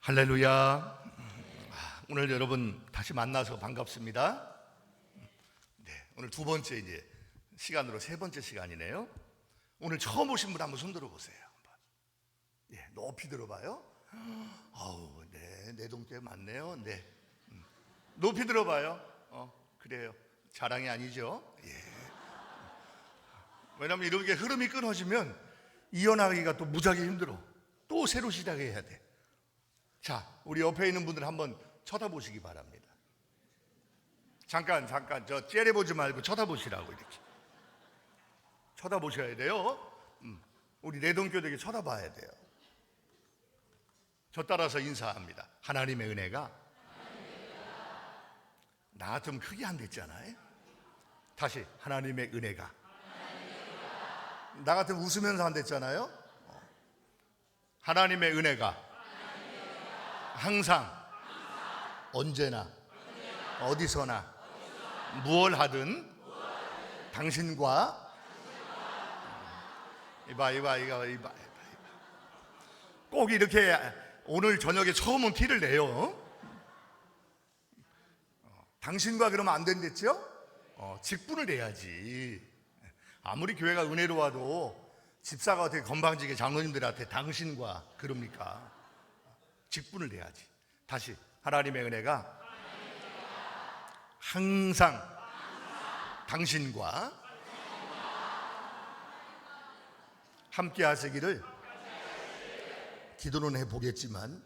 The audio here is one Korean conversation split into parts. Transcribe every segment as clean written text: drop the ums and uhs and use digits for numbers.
할렐루야. 오늘 여러분 다시 만나서 반갑습니다. 네, 오늘 두 번째 이제 시간으로 세 번째 시간이네요. 오늘 처음 오신 분 한번 손 들어보세요. 예, 높이 들어봐요. 아우, 네, 내 동네 맞네요. 네, 높이 들어봐요. 그래요. 자랑이 아니죠. 예. 왜냐하면 이렇게 흐름이 끊어지면 이어나가기가 또 무지하게 힘들어. 또 새로 시작해야 돼. 자, 우리 옆에 있는 분들 한번 쳐다보시기 바랍니다. 잠깐 저 째려보지 말고 쳐다보시라고. 이렇게 쳐다보셔야 돼요. 우리 내동교대에게 쳐다봐야 돼요. 저 따라서 인사합니다. 하나님의 은혜가 나 같으면 크게 안 됐잖아요. 다시 하나님의 은혜가 나 같으면 웃으면서 안 됐잖아요. 하나님의 은혜가 항상 언제나 어디서나 무얼 하든 당신과 이봐 꼭 이렇게 오늘 저녁에 처음은 티를 내요. 당신과 그러면 안 된댔죠? 직분을 내야지. 아무리 교회가 은혜로워도 집사가 어떻게 건방지게 장로님들한테 당신과 그럽니까? 직분을 내야지. 다시 하나님의 은혜가 항상 당신과 함께 하시기를 기도는 해보겠지만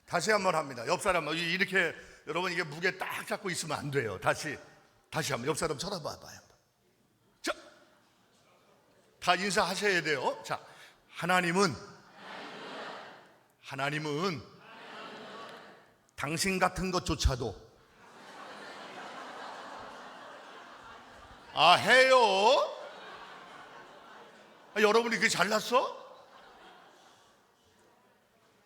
다시 한번 합니다. 옆 사람 이렇게 여러분 이게 무게 딱 잡고 있으면 안 돼요. 다시 한번 옆 사람 쳐다봐봐요. 자, 다 인사하셔야 돼요. 자, 하나님은 당신 같은 것조차도 해요. 여러분이 그게 잘났어?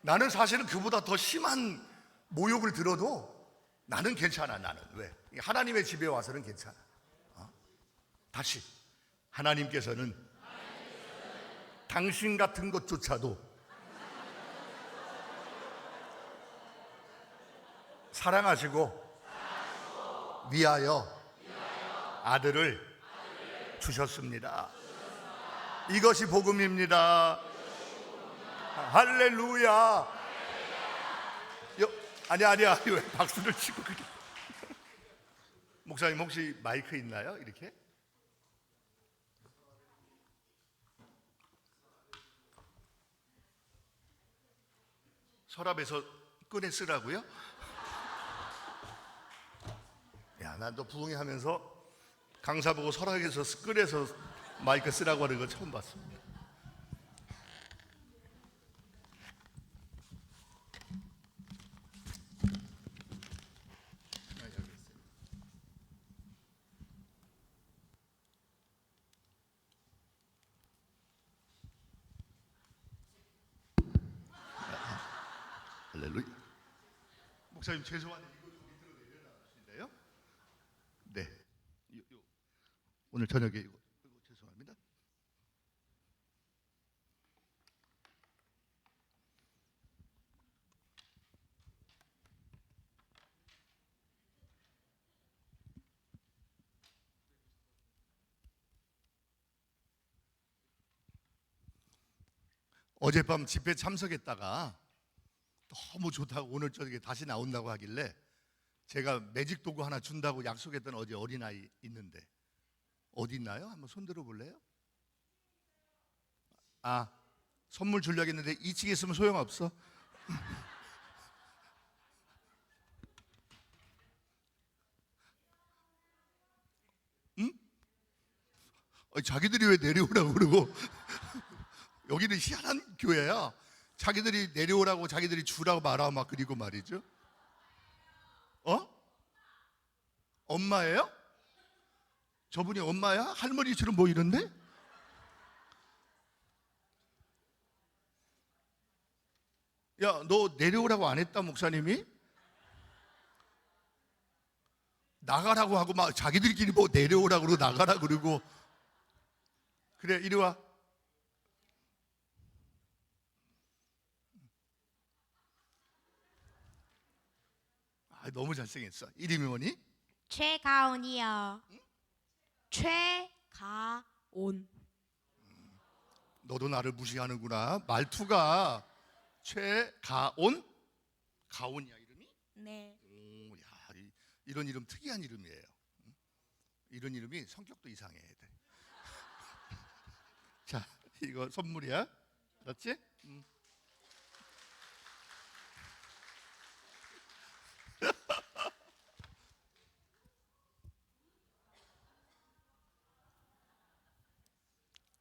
나는 사실은 그보다 더 심한 모욕을 들어도 나는 괜찮아. 나는 왜? 하나님의 집에 와서는 괜찮아. 다시 하나님께서는 당신 같은 것조차도 사랑하시고 위하여 아들을 주셨습니다. 이것이 복음입니다. 할렐루야. 아니야. 왜 박수를 치고 그래? 목사님 혹시 마이크 있나요? 이렇게? 서랍에서 꺼내 쓰라고요? 야, 난 또 부흥회 하면서 강사 보고 서랍에서 꺼내서 마이크 쓰라고 하는 거 처음 봤습니다. 할렐루야. 목사님 죄송한데 이거 좀 밑으로 내려놔주실래요? 네. 오늘 저녁에 이거 죄송합니다. 어젯밤 집회 참석했다가 너무 좋다고 오늘 저녁에 다시 나온다고 하길래 제가 매직 도구 하나 준다고 약속했던 어제 어린아이 있는데 어디 있나요? 한번 손 들어볼래요? 선물 주려고 했는데 2층에 있으면 소용없어. 응? 자기들이 왜 내려오라고 그러고 여기는 희한한 교회야. 자기들이 내려오라고 자기들이 주라고 말하고 막 그리고 말이죠. 엄마예요? 저분이 엄마야? 할머니처럼 보이는데? 야, 너 내려오라고 안 했다 목사님이? 나가라고 하고 막 자기들끼리 뭐 내려오라고 그러고 나가라 그러고 그래, 이리 와. 아, 너무 잘생겼어. 이름이 뭐니? 최가온이요. 최가온. 너도 나를 무시하는구나. 말투가 최가온? 가온이야 이름이? 네. 오, 야, 이런 이름 특이한 이름이에요. 이런 이름이 성격도 이상해. 자, 이거 선물이야. 알았지?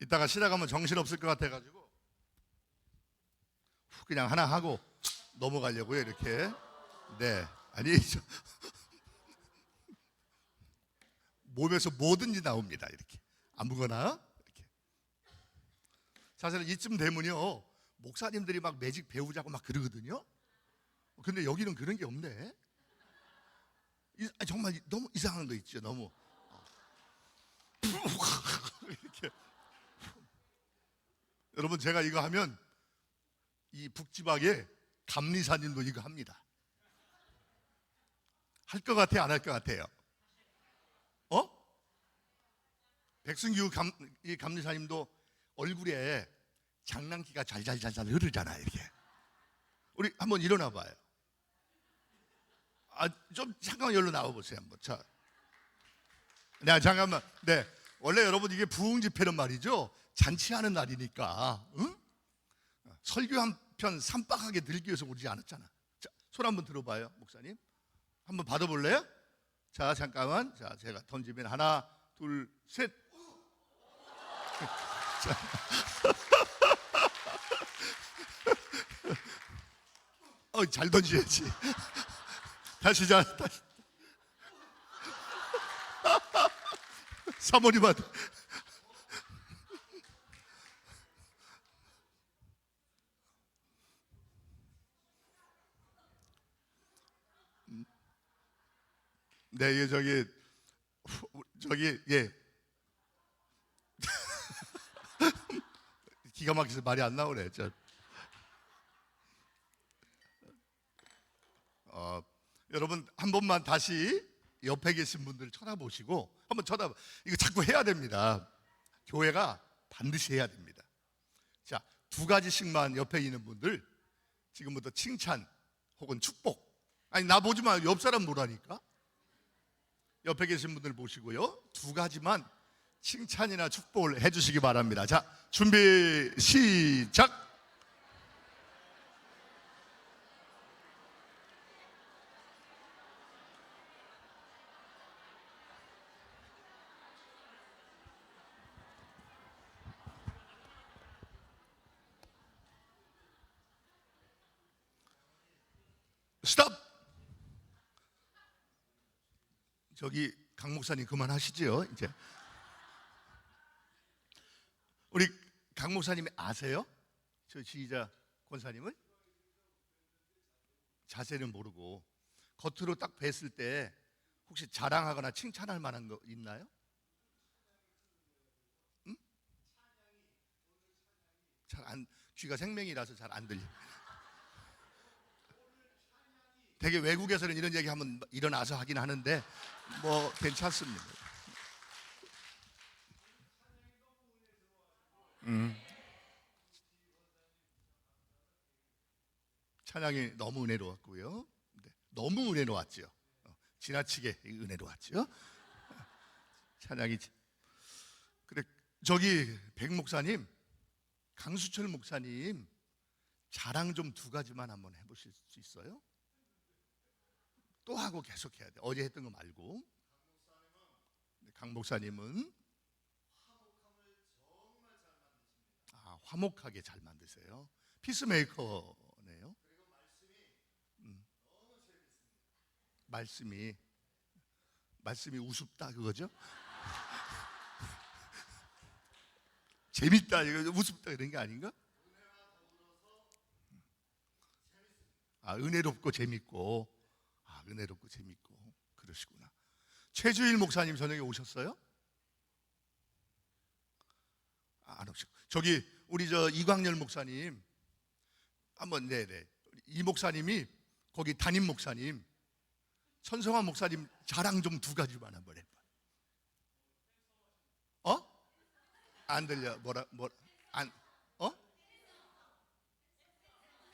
이따가 시작하면 정신없을 것 같아가지고 그냥 하나 하고 넘어가려고요 이렇게. 네, 아니 몸에서 뭐든지 나옵니다 이렇게. 아무거나 이렇게. 사실은 이쯤 되면요 목사님들이 막 매직 배우자고 막 그러거든요. 근데 여기는 그런 게 없네. 정말 너무 이상한 거 있죠. 너무 이렇게. 여러분 제가 이거 하면 이 북지방에 감리사님도 이거 합니다. 할 것 같아 안 할 것 같아요? 어? 백승규 이 감리사님도 얼굴에 장난기가 잘잘잘잘 흐르잖아 이렇게. 우리 한번 일어나 봐요. 아, 좀 잠깐 열로 나와 보세요 한번. 자, 네 잠깐만. 네, 원래 여러분 이게 부흥 집회는 말이죠 잔치하는 날이니까, 응? 설교 한 편 삼박하게 들기 위해서 오지 않았잖아. 자, 손 한번 들어봐요 목사님. 한번 받아볼래요? 자, 잠깐만. 자, 제가 던지면 하나, 둘, 셋. 잘 던져야지. 다시. 사모님한테. 네, 이게 저기 예. 기가 막혀서 말이 안 나오네. 여러분 한 번만 다시 옆에 계신 분들 쳐다보시고 한번 쳐다봐. 이거 자꾸 해야 됩니다. 교회가 반드시 해야 됩니다. 자, 두 가지씩만 옆에 있는 분들 지금부터 칭찬 혹은 축복. 아니 나 보지 마. 옆 사람 보라니까. 옆에 계신 분들 보시고요. 두 가지만 칭찬이나 축복을 해주시기 바랍니다. 자, 준비 시작. 스톱. 저기 강 목사님 그만하시죠 이제. 우리 강 목사님이 아세요? 저 지휘자 권사님을? 자세는 모르고 겉으로 딱 뵀을 때 혹시 자랑하거나 칭찬할 만한 거 있나요? 응? 귀가 생명이라서 잘 안 들려. 되게 외국에서는 이런 얘기 하면 일어나서 하긴 하는데 뭐 괜찮습니다. 찬양이 너무 은혜로웠고요. 네, 너무 은혜로웠죠. 지나치게 은혜로웠죠. 찬양이. 그래, 저기 백 목사님, 강수철 목사님 자랑 좀 두 가지만 한번 해보실 수 있어요? 또 하고 계속 해야 돼. 어제 했던 거 말고. 강 목사님은 화목하게 잘 만드세요. 피스메이커네요. 말씀이 우습다 그거죠? 재밌다 이거 우습다 그런 게 아닌가? 은혜롭고 재밌고. 은혜롭고 재밌고 그러시구나. 최주일 목사님 저녁에 오셨어요? 안 오시고 저기 우리 저 이광열 목사님 한번 네네 이 목사님이 거기 담임 목사님 천성환 목사님 자랑 좀 두 가지만 한번 해봐. 어? 안 들려. 안 어?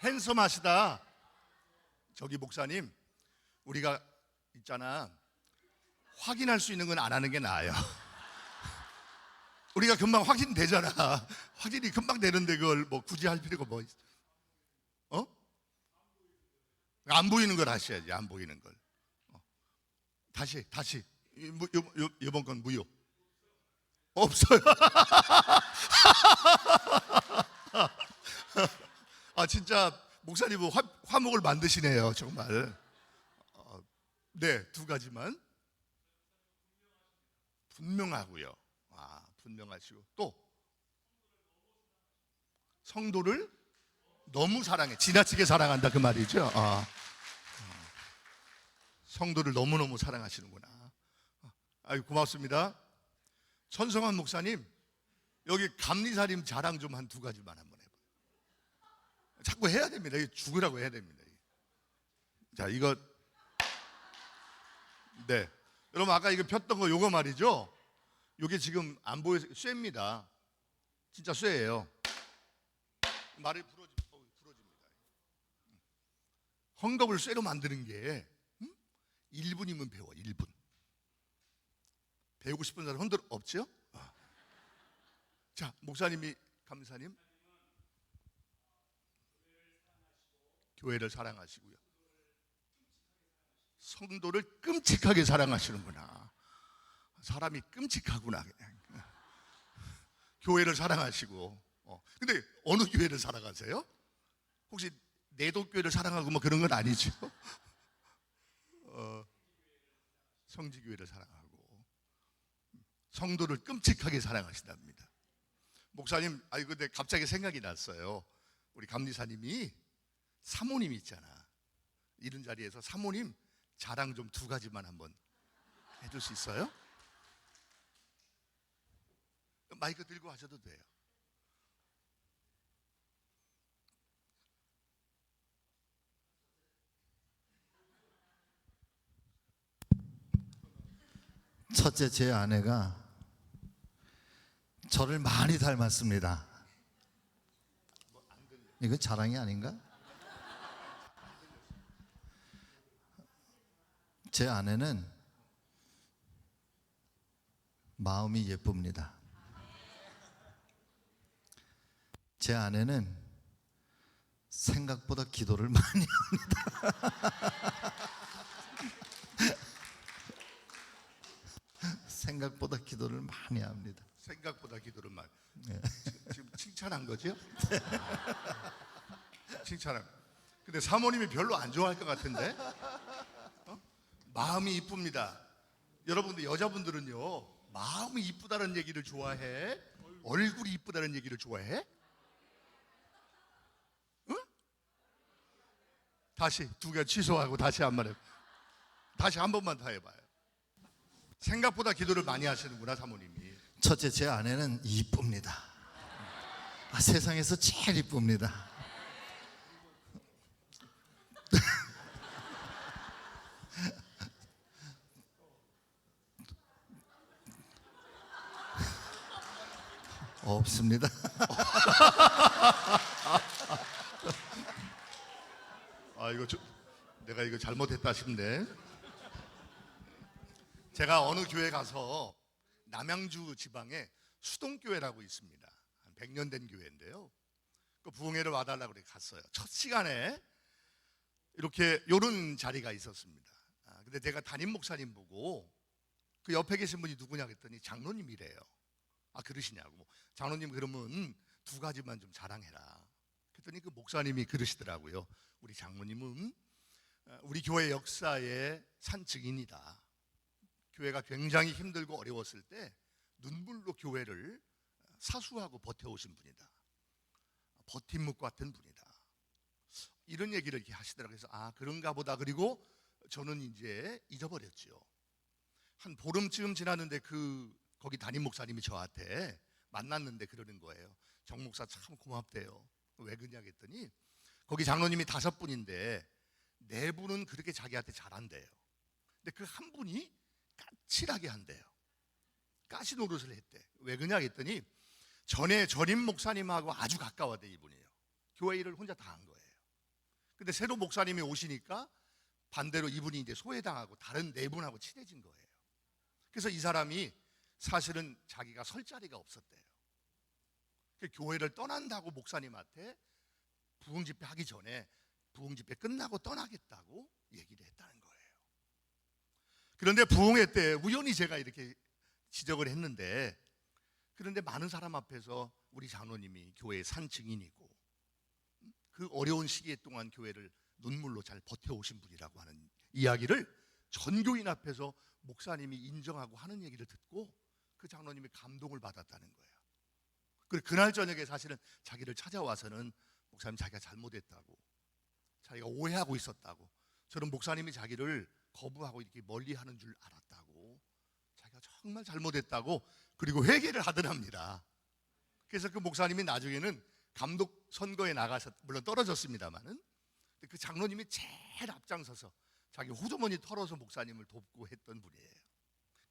핸섬하시다. 저기 목사님 우리가 있잖아 확인할 수 있는 건 안 하는 게 나아요. 우리가 금방 확인되잖아. 확인이 금방 되는데 그걸 뭐 굳이 할 필요가 뭐 있어? 어? 안 보이는 걸 하셔야지. 안 보이는 걸. 다시 이번 건 무효. 없어요. 아 진짜 목사님은 화목을 만드시네요 정말. 네, 두 가지만 분명하고요. 분명하시고 또 성도를 너무 사랑해. 지나치게 사랑한다 그 말이죠. 성도를 너무너무 사랑하시는구나. 아유 고맙습니다. 천성환 목사님 여기 감리사님 자랑 좀 한 두 가지만 한번 해봐요. 자꾸 해야 됩니다. 이거 죽으라고 해야 됩니다. 자 이거 네 여러분 아까 이거 폈던 거 요거 말이죠. 요게 지금 안 보여서 쇠입니다. 진짜 쇠예요. 말이 부러집니다. 헝겊을 쇠로 만드는 게 1분이면 배워. 1분. 배우고 싶은 사람 흔들 없죠? 자, 목사님이 감사님 교회를 사랑하시고요. 성도를 끔찍하게 사랑하시는구나. 사람이 끔찍하구나. 그냥. 교회를 사랑하시고. 근데 어느 교회를 사랑하세요? 혹시 내도교회를 사랑하고 뭐 그런 건 아니죠? 성지교회를 사랑하고 성도를 끔찍하게 사랑하신답니다. 목사님, 근데 갑자기 생각이 났어요. 우리 감리사님이 사모님 있잖아. 이런 자리에서 사모님 자랑 좀 두 가지만 한번 해줄 수 있어요? 마이크 들고 하셔도 돼요. 첫째, 제 아내가 저를 많이 닮았습니다. 이거 자랑이 아닌가? 제 아내는 마음이 예쁩니다. 제 아내는 생각보다 기도를 많이 생각보다 기도를 많이 합니다. 생각보다 기도를 많이. 네. 지금 칭찬한 거죠? 칭찬한. 근데 사모님이 별로 안 좋아할 것 같은데? 마음이 이쁩니다. 여러분들 여자분들은요 마음이 이쁘다는 얘기를 좋아해? 얼굴이 이쁘다는 얘기를 좋아해? 응? 다시 두 개 취소하고 다시 한 번 해. 다시 한 번만 더 해봐요. 생각보다 기도를 많이 하시는구나 사모님이. 첫째, 제 아내는 이쁩니다. 세상에서 제일 이쁩니다. 없습니다. 내가 이거 잘못했다 싶네. 제가 어느 교회 가서 남양주 지방에 수동교회라고 있습니다. 한 100년 된 교회인데요. 그 부흥회를 와달라고 그래 갔어요. 첫 시간에 이렇게 요런 자리가 있었습니다. 근데 내가 담임 목사님 보고 그 옆에 계신 분이 누구냐 그랬더니 장로님이래요. 그러시냐고. 장로님 그러면 두 가지만 좀 자랑해라. 그랬더니 그 목사님이 그러시더라고요. 우리 장로님은 우리 교회 역사의 산 증인이다. 교회가 굉장히 힘들고 어려웠을 때 눈물로 교회를 사수하고 버텨오신 분이다. 버팀목 같은 분이다. 이런 얘기를 이렇게 하시더라고요. 그래서 그런가 보다. 그리고 저는 이제 잊어버렸죠. 한 보름쯤 지났는데 거기 담임 목사님이 저한테 만났는데 그러는 거예요. 정 목사 참 고맙대요. 왜 그러냐 했더니 거기 장로님이 5분인데 4분은 그렇게 자기한테 잘한대요. 근데 그 한 분이 까칠하게 한대요. 가시 노릇을 했대. 왜 그러냐 했더니 전에 전임 목사님하고 아주 가까웠대. 이분이요. 교회 일을 혼자 다 한 거예요. 근데 새로 목사님이 오시니까 반대로 이분이 이제 소외당하고 다른 4분하고 친해진 거예요. 그래서 이 사람이 사실은 자기가 설 자리가 없었대요. 교회를 떠난다고 목사님한테 부흥집회 하기 전에 부흥집회 끝나고 떠나겠다고 얘기를 했다는 거예요. 그런데 부흥회 때 우연히 제가 이렇게 지적을 했는데, 그런데 많은 사람 앞에서 우리 장로님이 교회의 산 증인이고 그 어려운 시기에 동안 교회를 눈물로 잘 버텨오신 분이라고 하는 이야기를 전교인 앞에서 목사님이 인정하고 하는 얘기를 듣고 그 장로님이 감동을 받았다는 거예요. 그리고 그날 저녁에 사실은 자기를 찾아와서는 목사님 자기가 잘못했다고, 자기가 오해하고 있었다고, 저는 목사님이 자기를 거부하고 이렇게 멀리하는 줄 알았다고, 자기가 정말 잘못했다고, 그리고 회개를 하더랍니다. 그래서 그 목사님이 나중에는 감독 선거에 나가서 물론 떨어졌습니다만은 그 장로님이 제일 앞장서서 자기 호주머니 털어서 목사님을 돕고 했던 분이에요.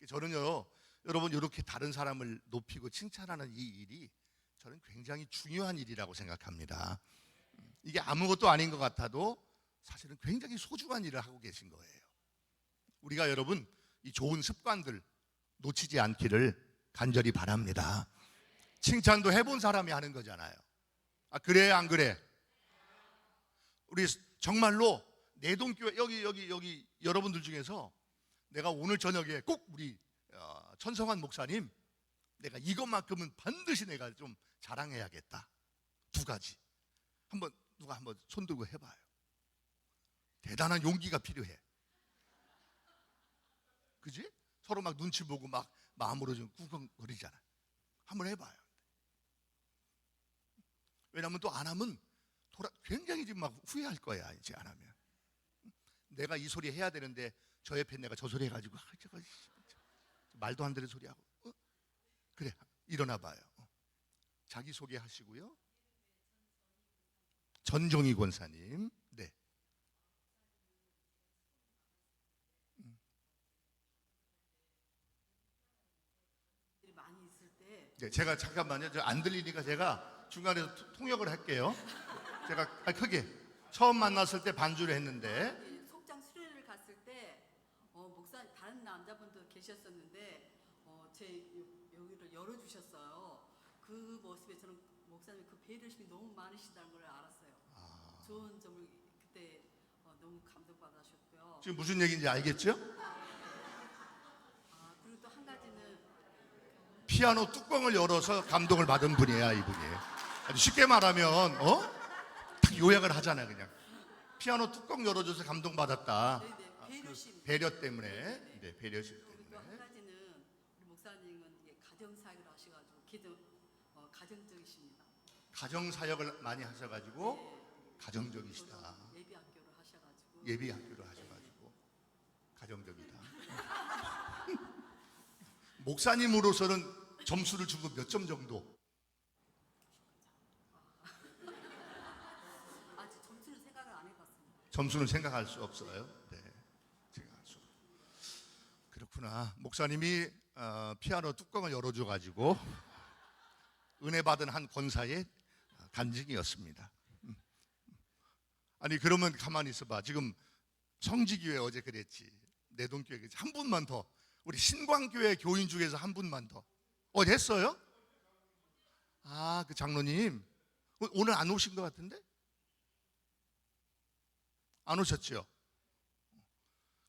저는요, 여러분 이렇게 다른 사람을 높이고 칭찬하는 이 일이 저는 굉장히 중요한 일이라고 생각합니다. 이게 아무것도 아닌 것 같아도 사실은 굉장히 소중한 일을 하고 계신 거예요. 우리가 여러분 이 좋은 습관들 놓치지 않기를 간절히 바랍니다. 칭찬도 해본 사람이 하는 거잖아요. 아, 그래 안 그래? 우리 정말로 내동교회 여기 여러분들 중에서 내가 오늘 저녁에 꼭 우리 천성환 목사님 내가 이것만큼은 반드시 내가 좀 자랑해야겠다. 2가지. 누가 한번 손 들고 해봐요. 대단한 용기가 필요해. 그지? 서로 막 눈치 보고 막 마음으로 좀 쿵쿵거리잖아. 한번 해봐요. 왜냐하면 또 안 하면 굉장히 지금 막 후회할 거야. 이제 안 하면. 내가 이 소리 해야 되는데 저 옆에 내가 저 소리 해가지고 말도 안 되는 소리 하고. 그래, 일어나 봐요. 자기소개 하시고요. 전종희 권사님. 네. 많이 있을 때 네, 제가 잠깐만요. 안 들리니까 제가 중간에서 통역을 할게요. 제가 크게 처음 만났을 때 반주를 했는데 속장 수련회를 갔을 때 목사 다른 남자분도 계셨었는데 제 여기를 열어주셨어요. 그 모습에 저는 목사님 그 배려심이 너무 많으시다는 걸 알았어요. 좋은 점을 그때 너무 감동받으셨고요. 지금 무슨 얘기인지 알겠죠? 그리고 또 한 가지는 피아노 뚜껑을 열어서 감동을 받은 분이에요, 이분이. 아주 쉽게 말하면 딱 요약을 하잖아요, 그냥. 피아노 뚜껑 열어줘서 감동받았다. 배려심. 그 배려 때문에. 네, 배려심 그리고 또 때문에. 한 가지는 우리 목사님은 이게 가정 사역을 하셔가지고 가정적이십니다. 가정 사역을 많이 하셔가지고 가정적이시다. 예비 학교를 하셔가지고 예비 학교를 하셔가지고 가정적이다. 목사님으로서는 점수를 주고 몇 점 정도? 아직 점수는 생각을 안 해봤습니다. 점수는 생각할 수 없어요. 네, 생각할 수. 그렇구나. 목사님이 피아노 뚜껑을 열어줘가지고 은혜 받은 한 권사의 간증이었습니다. 아니 그러면 가만히 있어봐. 지금 성지교회 어제 그랬지. 내동교회 그랬지. 한 분만 더. 우리 신광교회 교인 중에서 한 분만 더. 됐어요? 그 장로님 오늘 안 오신 것 같은데? 안 오셨죠?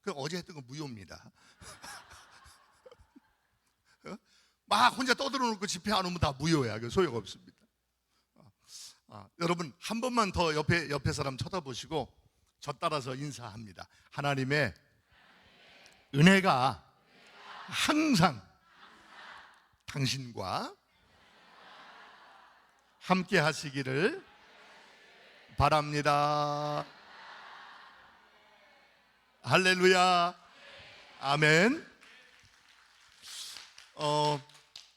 그럼 어제 했던 건 무효입니다. 막 혼자 떠들어 놓고 집회 안 오면 다 무효야. 그 소용없습니다. 여러분 한 번만 더 옆에 사람 쳐다보시고 저 따라서 인사합니다. 하나님의 은혜가 항상 당신과 함께 하시기를 바랍니다. 할렐루야. 아멘.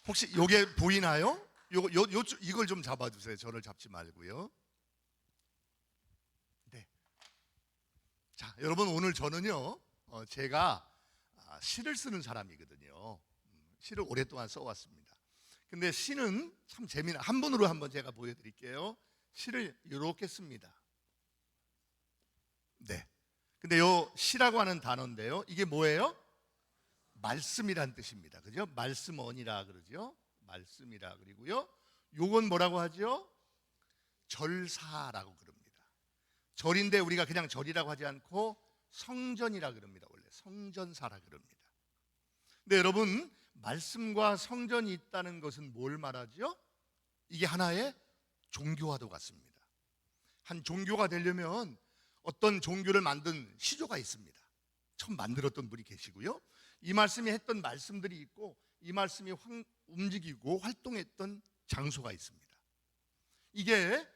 혹시 요게 보이나요? 이걸 좀 잡아주세요. 저를 잡지 말고요. 네. 자, 여러분 오늘 저는요, 제가 시를 쓰는 사람이거든요. 시를 오랫동안 써왔습니다. 근데 시는 참 재미난, 한 분으로 한번 제가 보여드릴게요. 시를 이렇게 씁니다. 네. 근데 요 시라고 하는 단어인데요, 이게 뭐예요? 말씀이란 뜻입니다. 그죠? 말씀언이라 그러죠. 말씀이라 그리고요. 요건 뭐라고 하죠? 절사라고 그럽니다. 절인데 우리가 그냥 절이라고 하지 않고 성전이라 그럽니다. 원래 성전사라 그럽니다. 근데 여러분, 말씀과 성전이 있다는 것은 뭘 말하죠? 이게 하나의 종교와도 같습니다. 한 종교가 되려면 어떤 종교를 만든 시조가 있습니다. 처음 만들었던 분이 계시고요. 이 말씀이 했던 말씀들이 있고, 이 말씀이 움직이고 활동했던 장소가 있습니다. 이게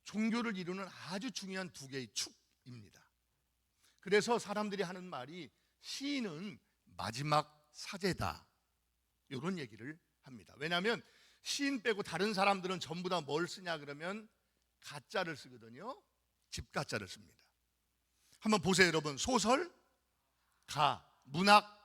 종교를 이루는 아주 중요한 두 개의 축입니다. 그래서 사람들이 하는 말이 시인은 마지막 사제다, 이런 얘기를 합니다. 왜냐하면 시인 빼고 다른 사람들은 전부 다 뭘 쓰냐 그러면 가짜를 쓰거든요. 집가짜를 씁니다. 한번 보세요 여러분. 소설 가, 문학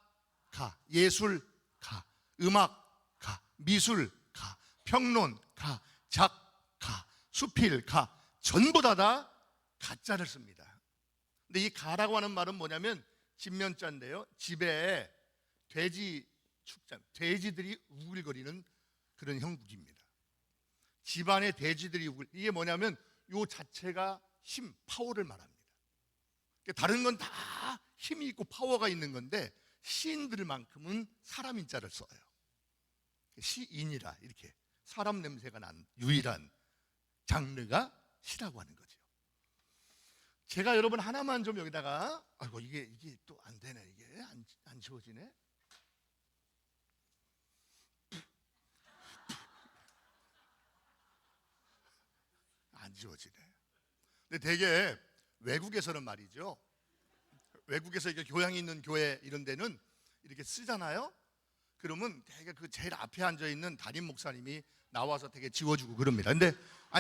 가, 예술 가, 음악 가, 미술 가, 평론 가, 작가, 수필 가, 전부 다 가짜를 씁니다. 근데 이 가라고 하는 말은 뭐냐면 집면자인데요, 집에 돼지들이 우글거리는 그런 형국입니다. 집안에 돼지들이 이게 뭐냐면 요 자체가 힘, 파워를 말합니다. 다른 건 다 힘이 있고 파워가 있는 건데 시인들만큼은 사람 인자를 써요. 시인이라 이렇게 사람 냄새가 난 유일한 장르가 시라고 하는 거죠. 제가 여러분 하나만 좀 여기다가, 아이고 이게 또 안 되네, 이게 안 지워지네. 안 지워지네. 근데 되게 외국에서는 말이죠, 외국에서 이게 교양이 있는 교회 이런 데는 이렇게 쓰잖아요. 그러면 되게 그 제일 앞에 앉아 있는 담임 목사님이 나와서 되게 지워주고 그럽니다. 근데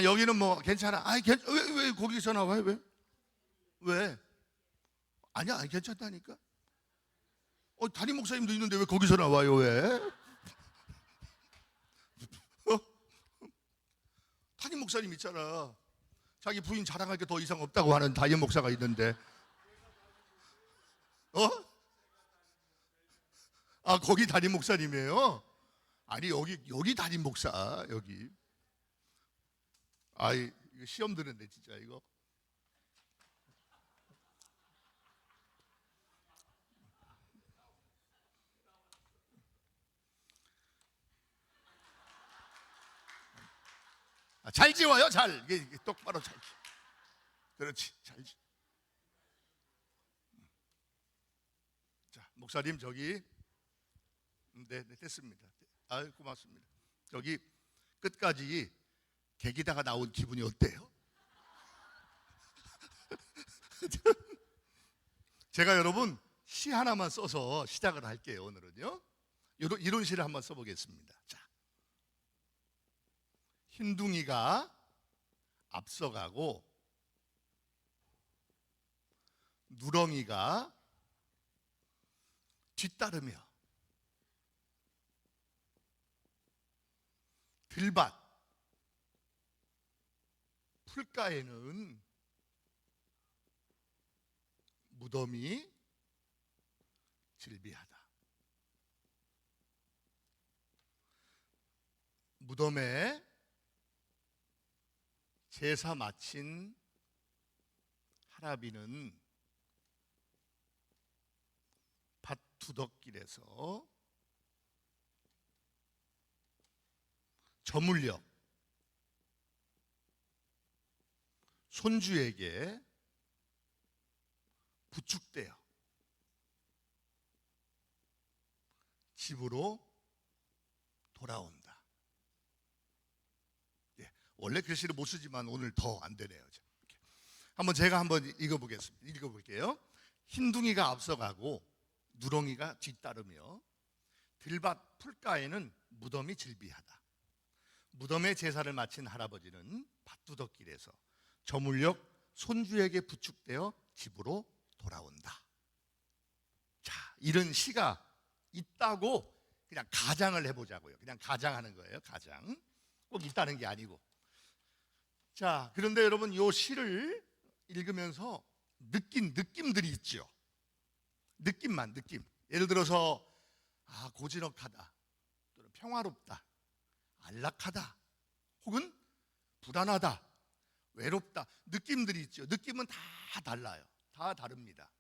여기는 뭐 괜찮아. 왜 거기서 나와요? 왜? 아니야, 괜찮다니까. 담임 목사님도 있는데 왜 거기서 나와요? 왜? 담임 목사님 있잖아. 자기 부인 자랑할 게 더 이상 없다고 하는 담임 목사가 있는데, 거기 담임 목사님이에요? 아니 여기 담임 목사, 여기. 이거 시험 드는데 진짜 이거. 잘 지워요, 잘. 이게 똑바로 잘. 그렇지, 잘. 자, 목사님 저기. 네, 됐습니다. 고맙습니다. 여기 끝까지 계기다가 나온 기분이 어때요? 제가 여러분 시 하나만 써서 시작을 할게요. 오늘은요, 이런 시를 한번 써보겠습니다. 자, 흰둥이가 앞서가고 누렁이가 뒤따르며 들밭 풀가에는 무덤이 질비하다. 무덤에 제사 마친 할아비는 밭 두덕길에서 저물려 손주에게 부축되어 집으로 돌아온다. 원래 글씨를 못 쓰지만 오늘 더 안 되네요. 제가 한번 읽어볼게요. 흰둥이가 앞서가고 누렁이가 뒤따르며 들밭 풀가에는 무덤이 질비하다. 무덤에 제사를 마친 할아버지는 밭두덕길에서 저물녘 손주에게 부축되어 집으로 돌아온다. 자, 이런 시가 있다고 그냥 가장을 해보자고요. 그냥 가장하는 거예요. 가장. 꼭 있다는 게 아니고. 자, 그런데 여러분 이 시를 읽으면서 느낀 느낌들이 있죠. 느낌. 예를 들어서 고즈넉하다, 또는 평화롭다, 안락하다, 혹은 불안하다, 외롭다, 느낌들이 있죠. 느낌은 다 달라요. 다 다릅니다.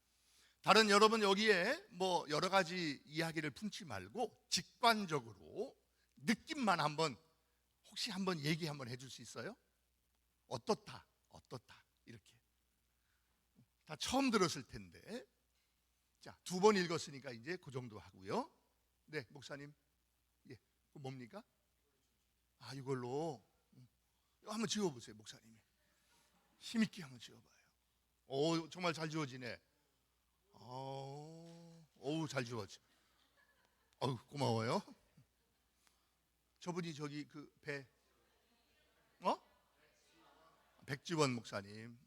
다른 여러분 여기에 뭐 여러 가지 이야기를 품지 말고 직관적으로 느낌만 혹시 한번 얘기 한번 해줄 수 있어요? 어떻다 이렇게 다 처음 들었을 텐데. 자, 2번 읽었으니까 이제 그 정도 하고요. 네, 목사님. 예, 그 뭡니까? 이걸로 한번 지워보세요, 목사님이. 힘있게 한번 지워봐요. 정말 잘 지워지네. 잘 지워져. 고마워요. 저분이 저기 그 백지원 목사님.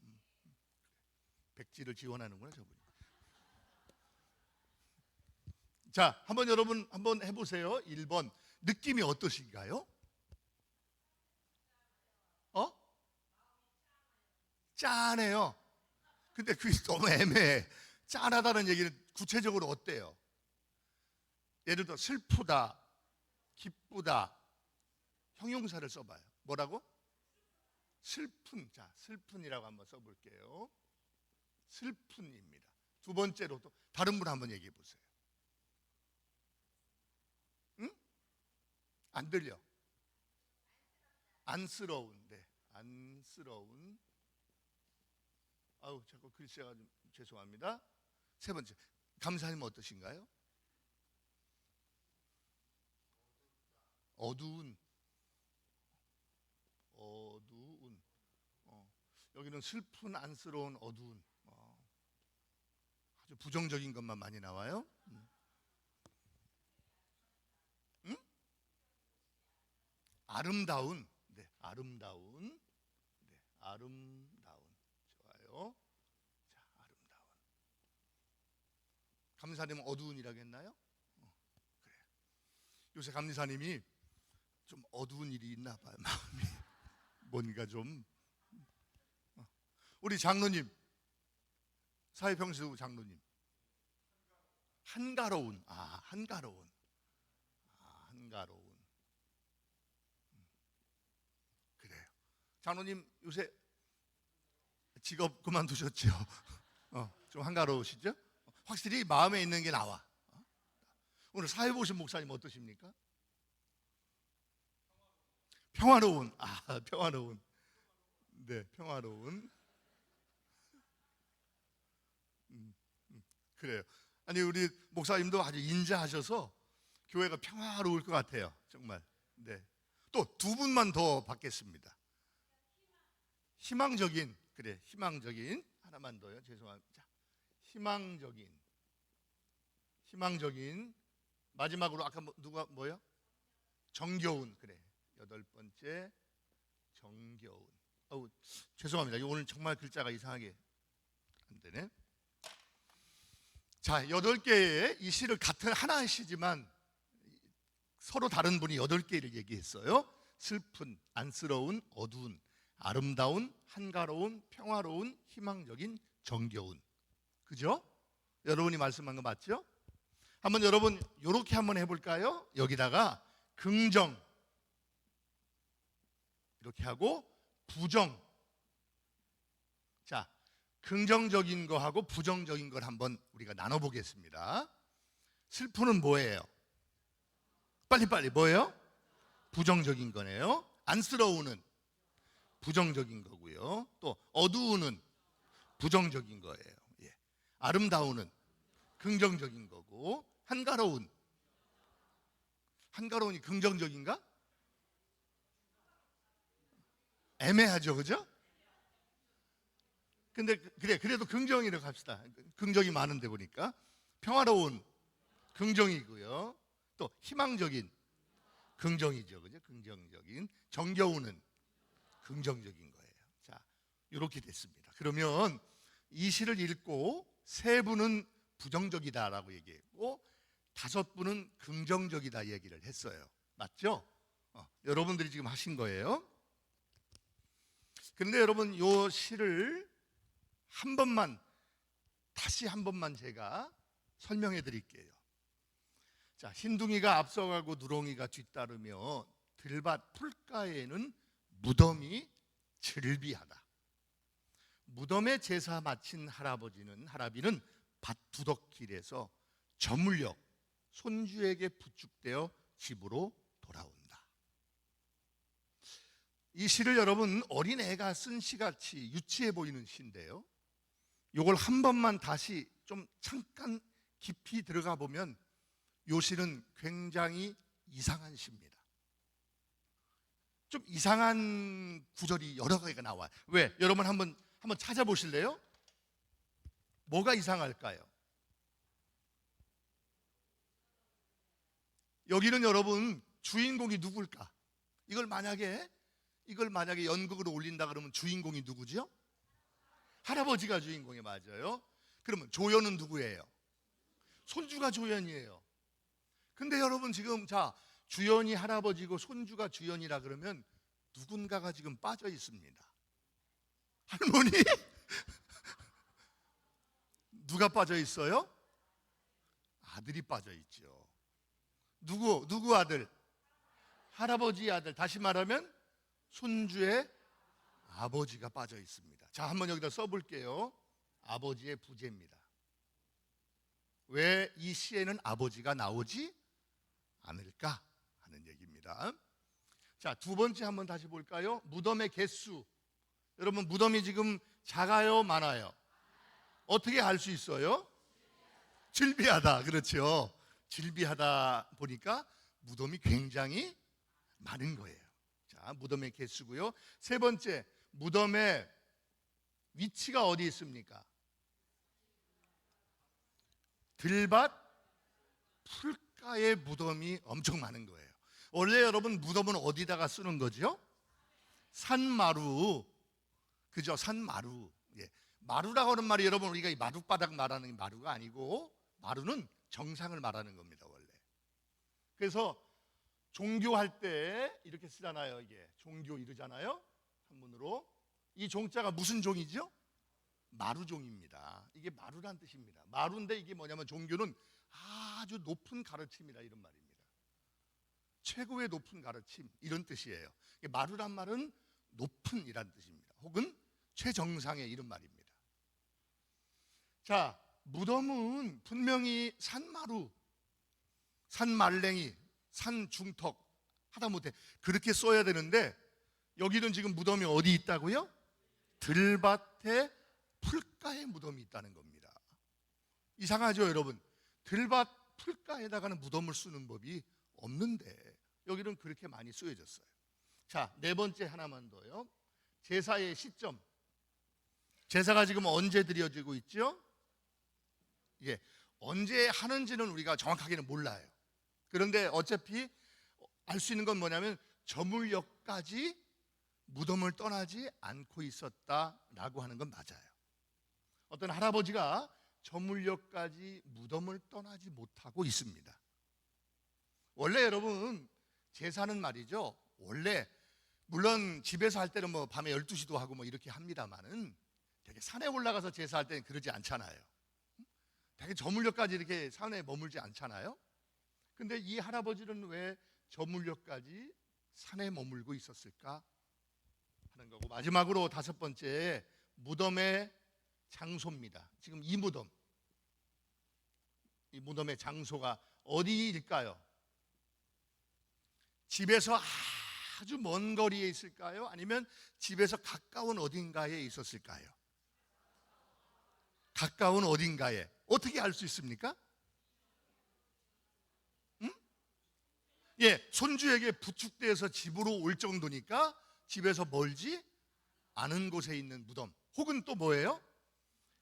백지를 지원하는구나, 저분이. 자, 여러분 한번 해보세요. 1번 느낌이 어떠신가요? 짠해요. 근데 그게 너무 애매해. 짠하다는 얘기는 구체적으로 어때요? 예를 들어 슬프다, 기쁘다, 형용사를 써봐요. 뭐라고? 슬픈. 자, 슬픈이라고 한번 써볼게요. 슬픈입니다. 2번째로 또 다른 분 한번 얘기해 보세요. 응? 안 들려. 안쓰러운. 네, 안쓰러운. 자꾸 글씨가 좀 죄송합니다. 3번째, 감사님 어떠신가요? 어두운. 여기는 슬픈, 안쓰러운, 어두운. 아주 부정적인 것만 많이 나와요. 응? 아름다운. 네, 아름다운. 네, 아름다운. 좋아요. 자, 아름다운. 감사님은 어두운이라고 했나요? 그래. 요새 감사님이 좀 어두운 일이 있나 봐요. 마음이 뭔가 좀. 우리 장로님, 사회평수 장로님. 한가로운. 한가로운. 한가로운. 그래요. 장로님 요새 직업 그만두셨죠? 좀 한가로우시죠? 확실히 마음에 있는 게 나와. 오늘 사회 보신 목사님 어떠십니까? 평화로운. 평화로운. 네, 평화로운. 그래요. 아니, 우리 목사님도 아주 인자하셔서 교회가 평화로울 것 같아요. 정말. 네. 또 2분만 더 받겠습니다. 희망적인. 그래, 희망적인. 하나만 더요. 죄송합니다. 자, 희망적인. 마지막으로 아까 누가 뭐요? 정겨운. 그래, 8번째 정겨운. 죄송합니다. 오늘 정말 글자가 이상하게 안 되네. 자, 8개의 이 시를 같은 하나의 시지만 서로 다른 분이 8개를 얘기했어요. 슬픈, 안쓰러운, 어두운, 아름다운, 한가로운, 평화로운, 희망적인, 정겨운. 그죠? 여러분이 말씀한 거 맞죠? 한번 여러분 요렇게 한번 해볼까요? 여기다가 긍정 이렇게 하고 부정. 자, 긍정적인 거하고 부정적인 걸 한번 우리가 나눠보겠습니다. 슬픈은 뭐예요? 빨리빨리 뭐예요? 부정적인 거네요. 안쓰러우는 부정적인 거고요. 또 어두우는 부정적인 거예요. 예. 아름다우는 긍정적인 거고, 한가로운이 긍정적인가? 애매하죠, 그죠? 근데 그래도 긍정이라고 합시다. 긍정이 많은데 보니까 평화로운 긍정이고요. 또 희망적인 긍정이죠, 그죠? 긍정적인. 정겨우는 긍정적인 거예요. 자, 이렇게 됐습니다. 그러면 이 시를 읽고 세 분은 부정적이다라고 얘기했고 다섯 분은 긍정적이다 얘기를 했어요. 맞죠? 여러분들이 지금 하신 거예요. 그런데 여러분 이 시를 다시 한 번만 제가 설명해 드릴게요. 자, 흰둥이가 앞서가고 누렁이가 뒤따르며 들밭 풀가에는 무덤이 즐비하다. 무덤에 제사 마친 할아비는 밭 두덕길에서 저물려 손주에게 부축되어 집으로 돌아온다. 이 시를 여러분 어린애가 쓴 시같이 유치해 보이는 시인데요, 이걸 한 번만 다시 좀 잠깐 깊이 들어가 보면 이 시는 굉장히 이상한 시입니다. 좀 이상한 구절이 여러 개가 나와요. 왜? 여러분 한번 찾아보실래요? 뭐가 이상할까요? 여기는 여러분 주인공이 누굴까? 이걸 만약에 연극으로 올린다 그러면 주인공이 누구죠? 할아버지가 주인공이 맞아요. 그러면 조연은 누구예요? 손주가 조연이에요. 근데 여러분 지금 주연이 할아버지고 손주가 주연이라 그러면 누군가가 지금 빠져 있습니다. 할머니? 누가 빠져 있어요? 아들이 빠져 있죠. 누구 아들? 할아버지의 아들. 다시 말하면 손주의 아버지가 빠져 있습니다. 자, 한번 여기다 써볼게요. 아버지의 부재입니다. 왜 이 시에는 아버지가 나오지 않을까 하는 얘기입니다. 자, 두 번째 한번 다시 볼까요? 무덤의 개수. 여러분 무덤이 지금 작아요, 많아요? 어떻게 알 수 있어요? 질비하다. 그렇죠. 질비하다 보니까 무덤이 굉장히 많은 거예요. 자, 무덤의 개수고요. 세 번째, 무덤의 위치가 어디 있습니까? 들밭 풀가에 무덤이 엄청 많은 거예요. 원래 여러분 무덤은 어디다가 쓰는 거죠? 산마루. 그죠? 산마루. 예. 마루라고 하는 말이 여러분 우리가 이 마룻바닥 말하는 마루가 아니고 마루는 정상을 말하는 겁니다, 원래. 그래서 종교할 때 이렇게 쓰잖아요. 이게 종교 이러잖아요, 한문으로. 이 종자가 무슨 종이죠? 마루종입니다. 이게 마루란 뜻입니다. 마루인데 이게 뭐냐면 종교는 아주 높은 가르침이라 이런 말입니다. 최고의 높은 가르침 이런 뜻이에요. 마루란 말은 높은이란 뜻입니다. 혹은 최정상의 이런 말입니다. 자, 무덤은 분명히 산마루, 산말랭이, 산중턱 하다못해 그렇게 써야 되는데 여기는 지금 무덤이 어디 있다고요? 들밭에 풀가에 무덤이 있다는 겁니다. 이상하죠, 여러분? 들밭 풀가에다가는 무덤을 쓰는 법이 없는데 여기는 그렇게 많이 쓰여졌어요. 자, 네 번째 하나만 더요. 제사의 시점. 제사가 지금 언제 드려지고 있죠? 예, 언제 하는지는 우리가 정확하게는 몰라요. 그런데 어차피 알 수 있는 건 뭐냐면 저물녘까지 무덤을 떠나지 않고 있었다라고 하는 건 맞아요. 어떤 할아버지가 저물녘까지 무덤을 떠나지 못하고 있습니다. 원래 여러분 제사는 말이죠, 원래 물론 집에서 할 때는 뭐 밤에 12시도 하고 뭐 이렇게 합니다만은 되게 산에 올라가서 제사할 때는 그러지 않잖아요. 되게 저물녘까지 이렇게 산에 머물지 않잖아요. 근데 이 할아버지는 왜 저물녘까지 산에 머물고 있었을까 하는 거고, 마지막으로 다섯 번째, 무덤의 장소입니다. 지금 이 무덤의 장소가 어디일까요? 집에서 아주 먼 거리에 있을까요? 아니면 집에서 가까운 어딘가에 있었을까요? 가까운 어딘가에. 어떻게 알 수 있습니까? 예, 손주에게 부축돼서 집으로 올 정도니까 집에서 멀지 않은 곳에 있는 무덤. 혹은 또 뭐예요?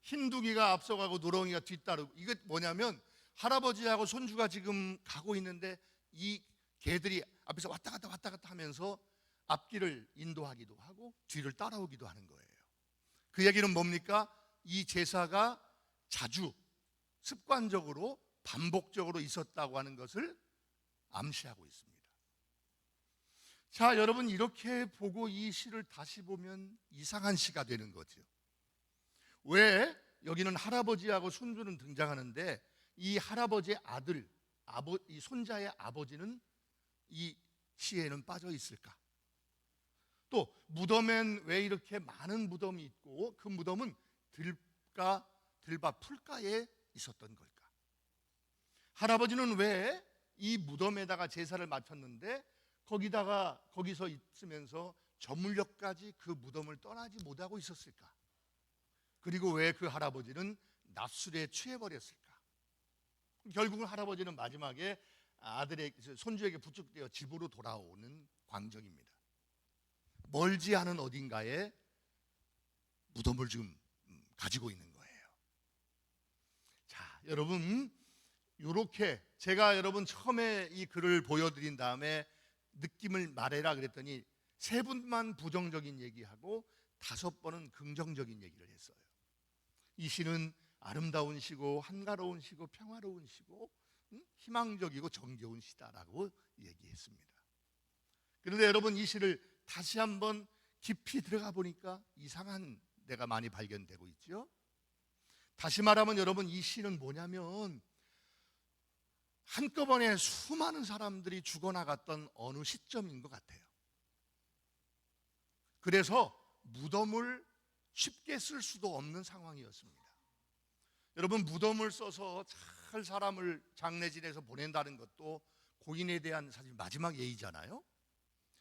흰둥이가 앞서가고 누렁이가 뒤따르고. 이게 뭐냐면 할아버지하고 손주가 지금 가고 있는데 이 개들이 앞에서 왔다 갔다 하면서 앞길을 인도하기도 하고 뒤를 따라오기도 하는 거예요. 그 얘기는 뭡니까? 이 제사가 자주 습관적으로 반복적으로 있었다고 하는 것을 암시하고 있습니다. 자, 여러분, 이렇게 보고 이 시를 다시 보면 이상한 시가 되는 거죠. 왜 여기는 할아버지하고 손주는 등장하는데 이 할아버지의 아들, 이 손자의 아버지는 이 시에는 빠져 있을까? 또 무덤엔 왜 이렇게 많은 무덤이 있고 그 무덤은 들밭 풀가에 있었던 걸까? 할아버지는 왜 이 무덤에다가 제사를 마쳤는데 거기서 있으면서 저물녘까지 그 무덤을 떠나지 못하고 있었을까? 그리고 왜 그 할아버지는 낮술에 취해버렸을까? 결국은 할아버지는 마지막에 손주에게 부축되어 집으로 돌아오는 광경입니다. 멀지 않은 어딘가에 무덤을 지금 가지고 있는 거예요. 자, 여러분, 이렇게 제가 여러분 처음에 이 글을 보여드린 다음에 느낌을 말해라 그랬더니 3분만 부정적인 얘기하고 5번은 긍정적인 얘기를 했어요. 이 시는 아름다운 시고 한가로운 시고 평화로운 시고 희망적이고 정겨운 시다라고 얘기했습니다. 그런데 여러분, 이 시를 다시 한번 깊이 들어가 보니까 이상한 데가 많이 발견되고 있죠. 다시 말하면 여러분, 이 시는 뭐냐면 한꺼번에 수많은 사람들이 죽어나갔던 어느 시점인 것 같아요. 그래서 무덤을 쉽게 쓸 수도 없는 상황이었습니다. 여러분, 무덤을 써서 잘 사람을 장례진에서 보낸다는 것도 고인에 대한 사실 마지막 예의잖아요.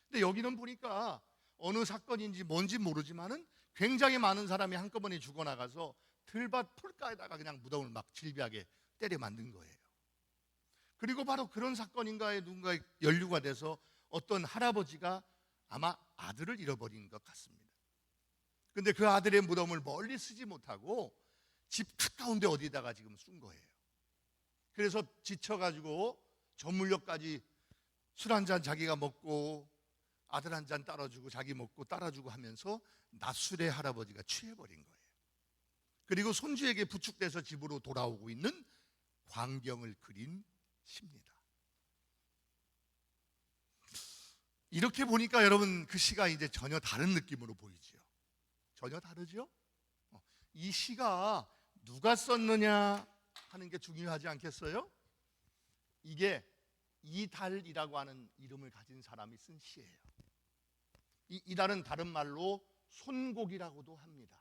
근데 여기는 보니까 어느 사건인지 뭔지 모르지만은 굉장히 많은 사람이 한꺼번에 죽어나가서 들밭 풀가에다가 그냥 무덤을 막 질비하게 때려 만든 거예요. 그리고 바로 그런 사건인가에 누군가 연루가 돼서 어떤 할아버지가 아마 아들을 잃어버린 것 같습니다. 근데 그 아들의 무덤을 멀리 쓰지 못하고 집 가까운 데 어디다가 지금 쓴 거예요. 그래서 지쳐가지고 저물녘까지 술 한 잔 자기가 먹고 아들 한 잔 따라주고 자기 먹고 따라주고 하면서 낮술의 할아버지가 취해버린 거예요. 그리고 손주에게 부축돼서 집으로 돌아오고 있는 광경을 그린 시입니다. 이렇게 보니까 여러분, 그 시가 이제 전혀 다른 느낌으로 보이죠. 전혀 다르죠? 이 시가 누가 썼느냐 하는 게 중요하지 않겠어요? 이게 이달이라고 하는 이름을 가진 사람이 쓴 시예요. 이달은 다른 말로 손곡이라고도 합니다.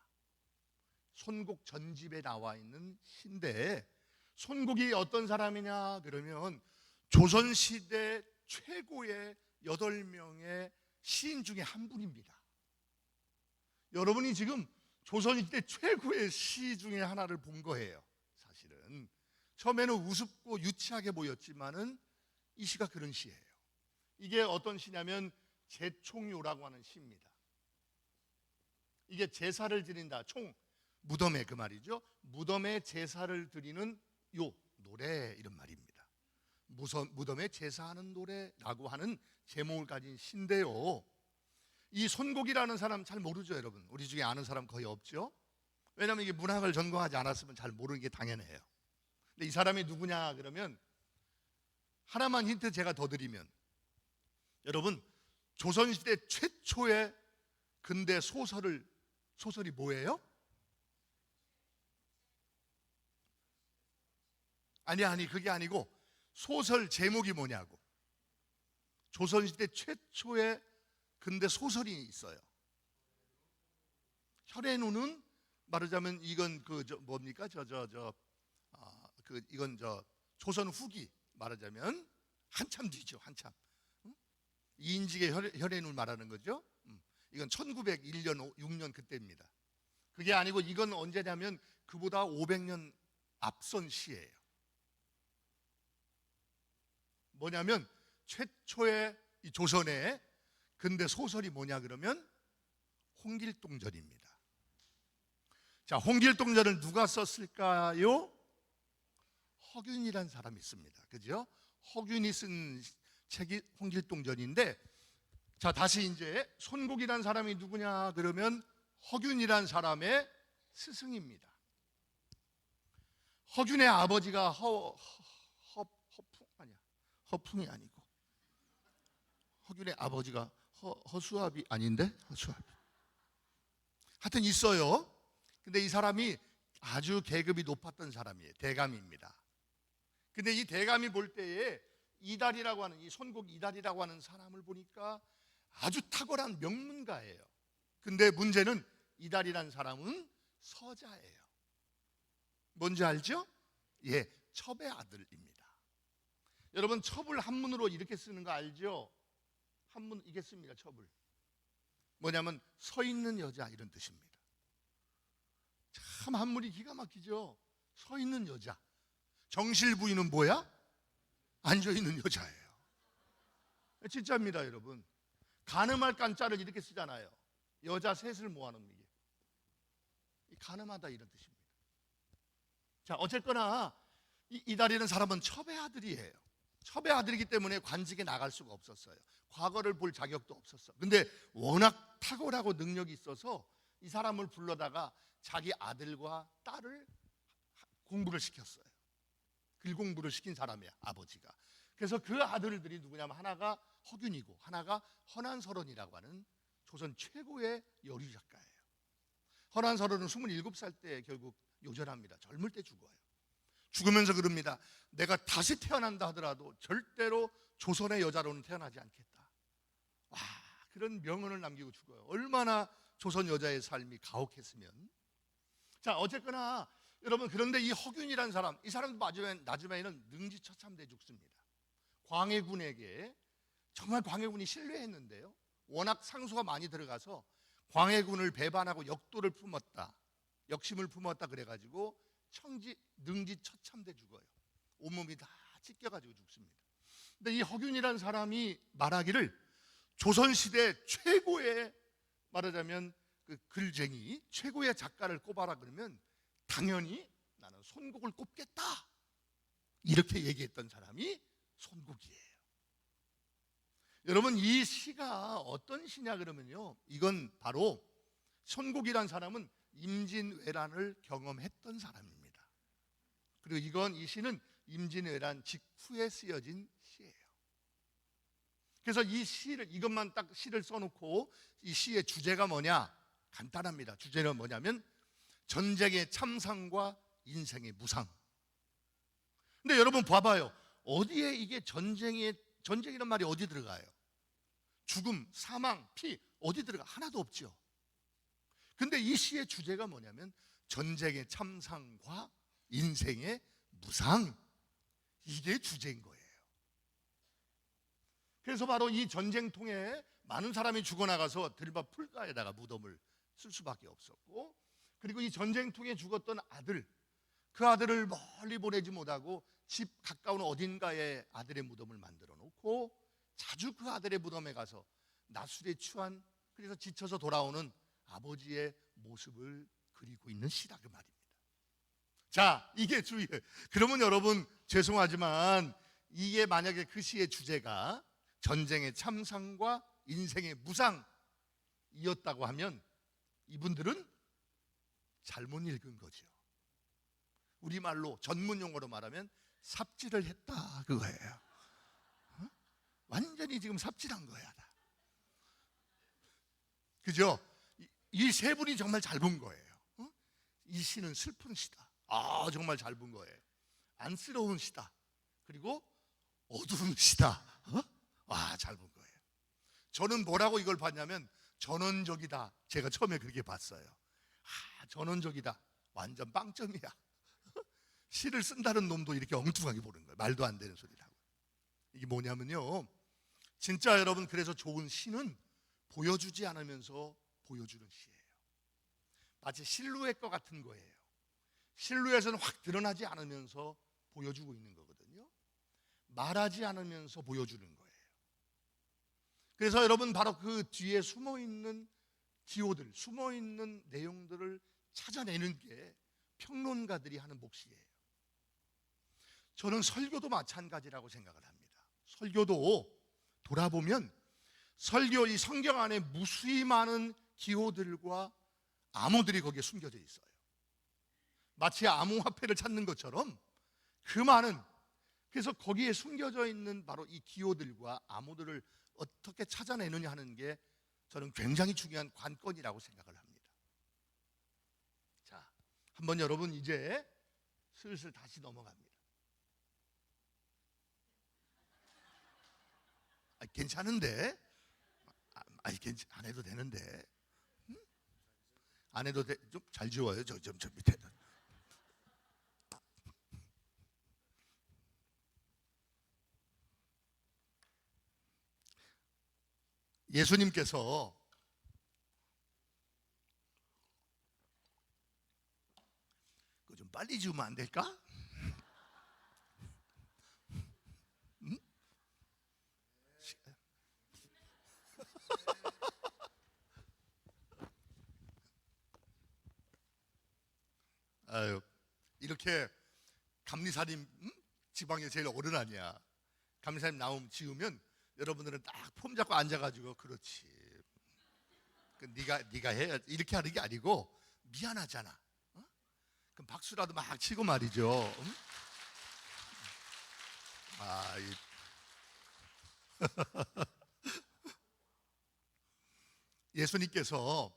손곡 전집에 나와 있는 시인데, 손곡이 어떤 사람이냐 그러면 조선시대 최고의 8명의 시인 중에 한 분입니다. 여러분이 지금 조선시대 최고의 시 중에 하나를 본 거예요. 사실은 처음에는 우습고 유치하게 보였지만은 이 시가 그런 시예요. 이게 어떤 시냐면 제총요라고 하는 시입니다. 이게 제사를 드린다, 무덤에, 그 말이죠. 무덤에 제사를 드리는 요 노래, 이런 말입니다. 무덤에 제사하는 노래라고 하는 제목을 가진 시인데요, 이 손곡이라는 사람 잘 모르죠, 여러분? 우리 중에 아는 사람 거의 없죠? 왜냐하면 이게 문학을 전공하지 않았으면 잘 모르는 게 당연해요. 근데 이 사람이 누구냐 그러면 하나만 힌트 제가 더 드리면, 여러분, 조선시대 최초의 근대 소설이 뭐예요? 아니 그게 아니고 소설 제목이 뭐냐고. 조선시대 최초의 근대 소설이 있어요. 혈의눈은 말하자면 이건 뭡니까? 이건 조선 후기, 말하자면 한참 뒤죠, 한참. 이인직의 혈의눈 말하는 거죠. 이건 1901년, 6년 그때입니다. 그게 아니고 이건 언제냐면 그보다 500년 앞선 시예요. 뭐냐면 최초의 이 조선의 근대 소설이 뭐냐 그러면 홍길동전입니다. 자, 홍길동전을 누가 썼을까요? 허균이라는 사람이 있습니다. 그죠? 허균이 쓴 책이 홍길동전인데, 자, 다시 이제 손국이란 사람이 누구냐 그러면 허균이란 사람의 스승입니다. 허균의 아버지가 허풍이 아니고 허균의 아버지가 허수아비 아닌데? 허수아비. 하여튼 있어요. 근데 이 사람이 아주 계급이 높았던 사람이에요. 대감입니다. 근데 이 대감이 볼 때에 이달이라고 하는, 이 손국 이달이라고 하는 사람을 보니까 아주 탁월한 명문가예요. 근데 문제는 이달이라는 사람은 서자예요. 뭔지 알죠? 예, 첩의 아들입니다. 여러분, 첩을 한문으로 이렇게 쓰는 거 알죠? 한문 이게 씁니다. 첩을 뭐냐면 서 있는 여자 이런 뜻입니다. 참 한문이 기가 막히죠. 서 있는 여자. 정실 부인은 뭐야? 앉아 있는 여자예요. 진짜입니다, 여러분. 가늠할 깐자를 이렇게 쓰잖아요. 여자 셋을 모아놓는 게 가늠하다 이런 뜻입니다. 자, 어쨌거나 이달이라는 사람은 첩의 아들이에요. 첩의 아들이기 때문에 관직에 나갈 수가 없었어요. 과거를 볼 자격도 없었어. 근데 워낙 탁월하고 능력이 있어서 이 사람을 불러다가 자기 아들과 딸을 공부를 시켰어요. 글 공부를 시킨 사람이야, 아버지가. 그래서 그 아들들이 누구냐면 하나가 허균이고 하나가 허난설원이라고 하는 조선 최고의 여류 작가예요. 허난설원은 27살 때 결국 요절합니다. 젊을 때 죽어요. 죽으면서 그럽니다. 내가 다시 태어난다 하더라도 절대로 조선의 여자로는 태어나지 않겠다. 와, 그런 명언을 남기고 죽어요. 얼마나 조선 여자의 삶이 가혹했으면. 자, 어쨌거나 여러분, 그런데 이 허균이라는 사람, 이 사람도 나중에는 능지처참돼 죽습니다. 광해군에게, 정말 광해군이 신뢰했는데요, 워낙 상소가 많이 들어가서 광해군을 배반하고 역도를 품었다, 역심을 품었다 그래가지고 능지처참돼 죽어요. 온몸이 다 찢겨가지고 죽습니다. 근데 이 허균이라는 사람이 말하기를 조선시대 최고의, 말하자면 그 글쟁이, 최고의 작가를 꼽아라 그러면 당연히 나는 손국을 꼽겠다, 이렇게 얘기했던 사람이 손국이에요. 여러분, 이 시가 어떤 시냐 그러면요, 이건 바로 손국이란 사람은 임진왜란을 경험했던 사람입니다. 그리고 이 시는 임진왜란 직후에 쓰여진 시예요. 그래서 이 시를, 이것만 딱 시를 써놓고 이 시의 주제가 뭐냐? 간단합니다. 주제는 뭐냐면 전쟁의 참상과 인생의 무상. 근데 여러분 봐봐요. 어디에 이게 전쟁이란 말이 어디 들어가요? 죽음, 사망, 피 어디 들어가? 하나도 없죠. 근데 이 시의 주제가 뭐냐면 전쟁의 참상과 인생의 무상, 이게 주제인 거예요. 그래서 바로 이 전쟁통에 많은 사람이 죽어나가서 들밭 풀가에다가 무덤을 쓸 수밖에 없었고, 그리고 이 전쟁통에 죽었던 아들, 그 아들을 멀리 보내지 못하고 집 가까운 어딘가에 아들의 무덤을 만들어 놓고 자주 그 아들의 무덤에 가서 낮술에 취한, 그래서 지쳐서 돌아오는 아버지의 모습을 그리고 있는 시다, 그 말입니다. 자, 이게 주의예요. 그러면 여러분, 죄송하지만 이게 만약에 그 시의 주제가 전쟁의 참상과 인생의 무상이었다고 하면 이분들은 잘못 읽은 거죠. 우리말로 전문 용어로 말하면 삽질을 했다, 그거예요. 완전히 지금 삽질한 거야. 그죠? 이 세 분이 정말 잘 본 거예요. 이 시는 슬픈 시다. 아, 정말 잘 본 거예요. 안쓰러운 시다. 그리고 어두운 시다. 와, 잘 본 거예요. 저는 뭐라고 이걸 봤냐면 전원적이다. 제가 처음에 그렇게 봤어요. 아, 전원적이다. 완전 빵점이야. 시를 쓴다는 놈도 이렇게 엉뚱하게 보는 거예요. 말도 안 되는 소리를 하고. 이게 뭐냐면요, 진짜 여러분, 그래서 좋은 시는 보여주지 않으면서 보여주는 시예요. 마치 실루엣과 같은 거예요. 실루엣은 확 드러나지 않으면서 보여주고 있는 거거든요. 말하지 않으면서 보여주는 거예요. 그래서 여러분, 바로 그 뒤에 숨어있는 기호들, 숨어있는 내용들을 찾아내는 게 평론가들이 하는 몫이에요. 저는 설교도 마찬가지라고 생각을 합니다. 설교도 돌아보면 설교 이 성경 안에 무수히 많은 기호들과 암호들이 거기에 숨겨져 있어요. 마치 암호화폐를 찾는 것처럼 그 많은, 그래서 거기에 숨겨져 있는 바로 이 기호들과 암호들을 어떻게 찾아내느냐 하는 게 저는 굉장히 중요한 관건이라고 생각을 합니다. 자, 한번 여러분 이제 슬슬 다시 넘어갑니다. 괜찮은데? 안 해도 되는데? 안 해도 돼? 좀 잘 지워요. 저 밑에. 예수님께서 그거 좀 빨리 지우면 안 될까? 응? 아유, 이렇게 감리사님, 지방에 제일 어른 아니야. 감리사님 나오면 지우면 여러분들은 딱 폼 잡고 앉아가지고 그렇지. 네가 해 이렇게 하는 게 아니고 미안하잖아. 그럼 박수라도 막 치고 말이죠. 응? 예수님께서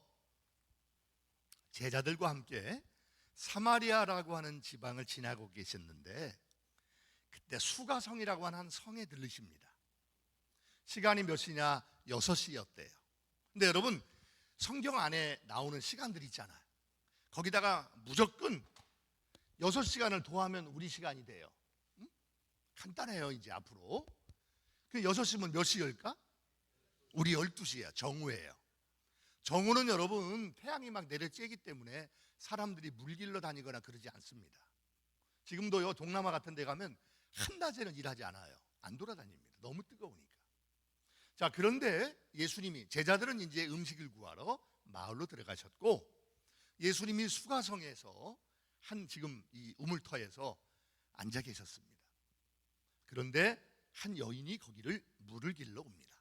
제자들과 함께 사마리아라고 하는 지방을 지나고 계셨는데 그때 수가성이라고 하는 한 성에 들르십니다. 시간이 몇 시냐? 6시였대요. 근데 여러분 성경 안에 나오는 시간들이 있잖아요. 거기다가 무조건 6시간을 더하면 우리 시간이 돼요. 응? 간단해요. 이제 앞으로 그 6시면 몇 시일까? 우리 12시예요. 정오예요. 정오는 여러분 태양이 막 내려쬐기 때문에 사람들이 물길로 다니거나 그러지 않습니다. 지금도요 동남아 같은 데 가면 한낮에는 일하지 않아요. 안 돌아다닙니다. 너무 뜨거우니까. 자, 그런데 예수님이, 제자들은 이제 음식을 구하러 마을로 들어가셨고 예수님이 수가성에서 한 지금 이 우물터에서 앉아 계셨습니다. 그런데 한 여인이 거기를 물을 길러 옵니다.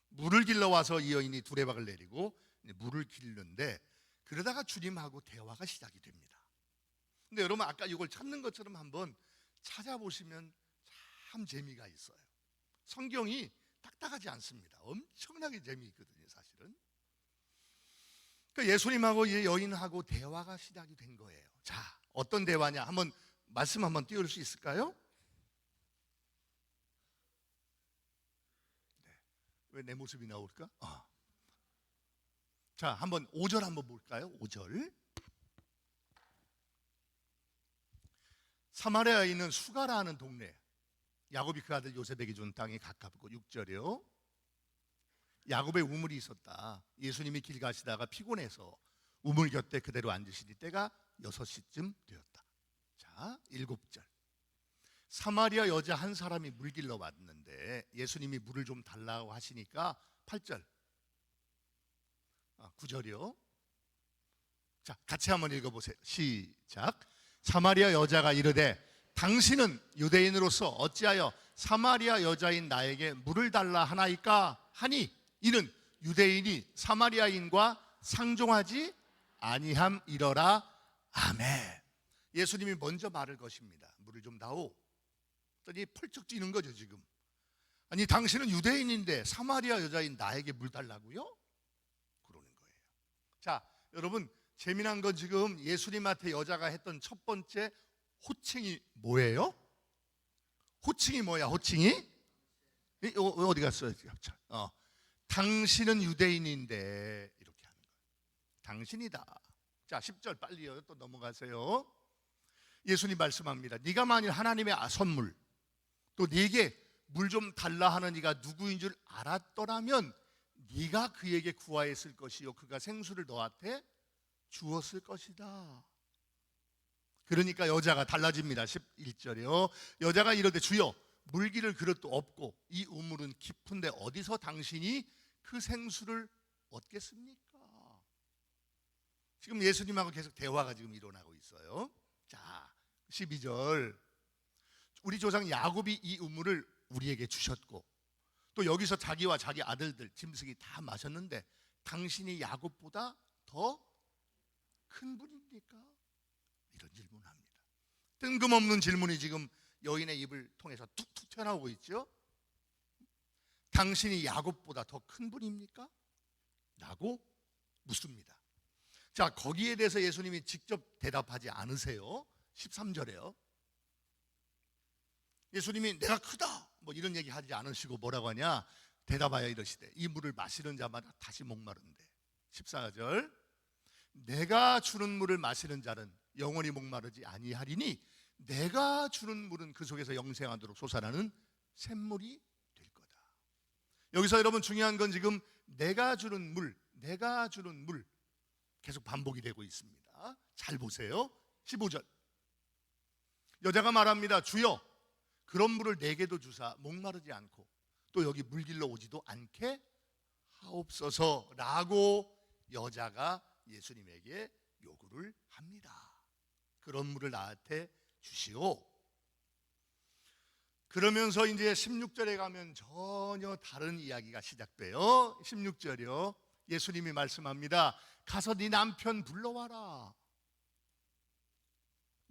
물을 길러 와서 이 여인이 두레박을 내리고 물을 길는데 그러다가 주님하고 대화가 시작이 됩니다. 근데 여러분 아까 이걸 찾는 것처럼 한번 찾아보시면 참 재미가 있어요. 성경이 딱딱하지 않습니다. 엄청나게 재미있거든요, 사실은. 그러니까 예수님하고 이 여인하고 대화가 시작이 된 거예요. 자, 어떤 대화냐? 한번 말씀 한번 띄울 수 있을까요? 네. 왜 내 모습이 나올까? 자, 한번 5절 한번 볼까요? 5절. 사마리아에 있는 수가라는 동네, 야곱이 그 아들 요셉에게 준 땅에 가깝고 6절이요. 야곱의 우물이 있었다. 예수님이 길 가시다가 피곤해서 우물 곁에 그대로 앉으시니 때가 6시쯤 되었다. 자, 7절. 사마리아 여자 한 사람이 물 길러 왔는데 예수님이 물을 좀 달라고 하시니까 8절. 9절이요. 자, 같이 한번 읽어보세요. 시작. 사마리아 여자가 이르되 당신은 유대인으로서 어찌하여 사마리아 여자인 나에게 물을 달라 하나이까 하니 이는 유대인이 사마리아인과 상종하지 아니함이러라. 아멘. 예수님이 먼저 말을 거십니다. 물을 좀 다오. 그랬더니 펄쩍 뛰는 거죠 지금. 아니 당신은 유대인인데 사마리아 여자인 나에게 물 달라고요? 그러는 거예요. 자, 여러분 재미난 건 지금 예수님한테 여자가 했던 첫 번째 호칭이 뭐예요? 호칭이 뭐야? 호칭이? 어디 갔어요? 당신은 유대인인데 이렇게 하는 거예요. 당신이다. 자, 10절 빨리요. 또 넘어가세요. 예수님 말씀합니다. 네가 만일 하나님의 선물 또 네게 물 좀 달라 하는 이가 누구인 줄 알았더라면 네가 그에게 구하였을 것이요 그가 생수를 너한테 주었을 것이다. 그러니까 여자가 달라집니다. 11절이요. 여자가 이르되 주여 물기를 그릇도 없고 이 우물은 깊은데 어디서 당신이 그 생수를 얻겠습니까? 지금 예수님하고 계속 대화가 지금 일어나고 있어요. 자, 12절. 우리 조상 야곱이 이 우물을 우리에게 주셨고 또 여기서 자기와 자기 아들들 짐승이 다 마셨는데 당신이 야곱보다 더 큰 분입니까? 이런 질문합니다. 뜬금없는 질문이 지금 여인의 입을 통해서 툭툭 튀어나오고 있죠. 당신이 야곱보다 더 큰 분입니까? 라고 묻습니다. 자, 거기에 대해서 예수님이 직접 대답하지 않으세요. 13절에요. 예수님이 내가 크다 뭐 이런 얘기 하지 않으시고 뭐라고 하냐, 대답하여 이러시되 이 물을 마시는 자마다 다시 목마른데. 14절, 내가 주는 물을 마시는 자는 영원히 목마르지 아니하리니 내가 주는 물은 그 속에서 영생하도록 솟아나는 샘물이 될 거다. 여기서 여러분 중요한 건 지금 내가 주는 물, 내가 주는 물 계속 반복이 되고 있습니다. 잘 보세요. 15절, 여자가 말합니다. 주여 그런 물을 내게도 주사 목마르지 않고 또 여기 물길로 오지도 않게 하옵소서라고 여자가 예수님에게 요구를 합니다. 그런 물을 나한테 주시오. 그러면서 이제 16절에 가면 전혀 다른 이야기가 시작돼요. 16절이요. 예수님이 말씀합니다. 가서 네 남편 불러와라.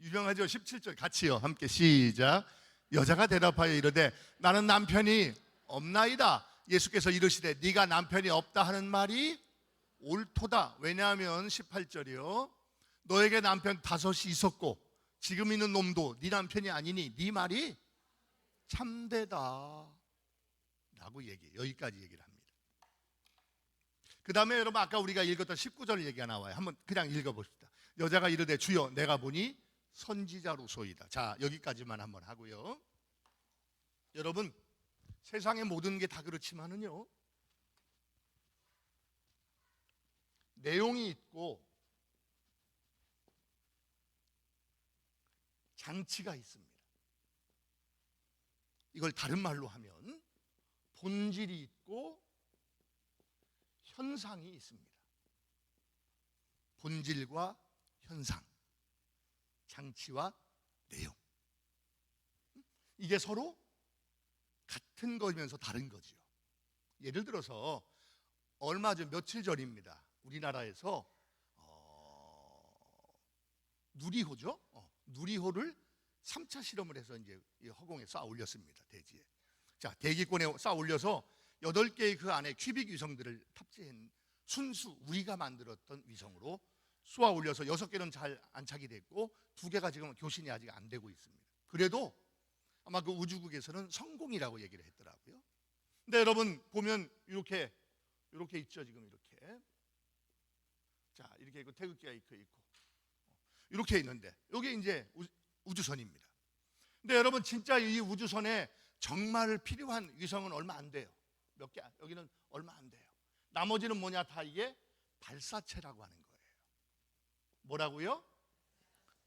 유명하죠. 17절 같이요. 함께 시작. 여자가 대답하여 이르되 나는 남편이 없나이다. 예수께서 이르시되 네가 남편이 없다 하는 말이 옳도다. 왜냐하면 18절이요. 너에게 남편 5이 있었고 지금 있는 놈도 네 남편이 아니니 네 말이 참되다 라고 얘기해요. 여기까지 얘기를 합니다. 그 다음에 여러분 아까 우리가 읽었던 19절 얘기가 나와요. 한번 그냥 읽어봅시다. 여자가 이르되 주여 내가 보니 선지자로소이다. 자, 여기까지만 한번 하고요. 여러분 세상의 모든 게 다 그렇지만은요, 내용이 있고 장치가 있습니다. 이걸 다른 말로 하면 본질이 있고 현상이 있습니다. 본질과 현상, 장치와 내용, 이게 서로 같은 거면서 다른 거죠. 예를 들어서 얼마 전 며칠 전입니다. 우리나라에서 누리호죠. 누리호를 3차 실험을 해서 이제 허공에 쌓아 올렸습니다. 대지에. 자, 대기권에 쌓아 올려서 8개의 그 안에 큐빅 위성들을 탑재한 순수 우리가 만들었던 위성으로 쏘아 올려서 6개는 잘 안착이 됐고 2개가 지금 교신이 아직 안 되고 있습니다. 그래도 아마 그 우주국에서는 성공이라고 얘기를 했더라고요. 근데 여러분 보면 이렇게 있죠. 지금 이렇게. 자, 이렇게 있고 태극기가 있고 이렇게 있는데 이게 이제 우주선입니다. 근데 여러분 진짜 이 우주선에 정말 필요한 위성은 얼마 안 돼요. 몇 개, 여기는 얼마 안 돼요. 나머지는 뭐냐, 다 이게 발사체라고 하는 거예요. 뭐라고요?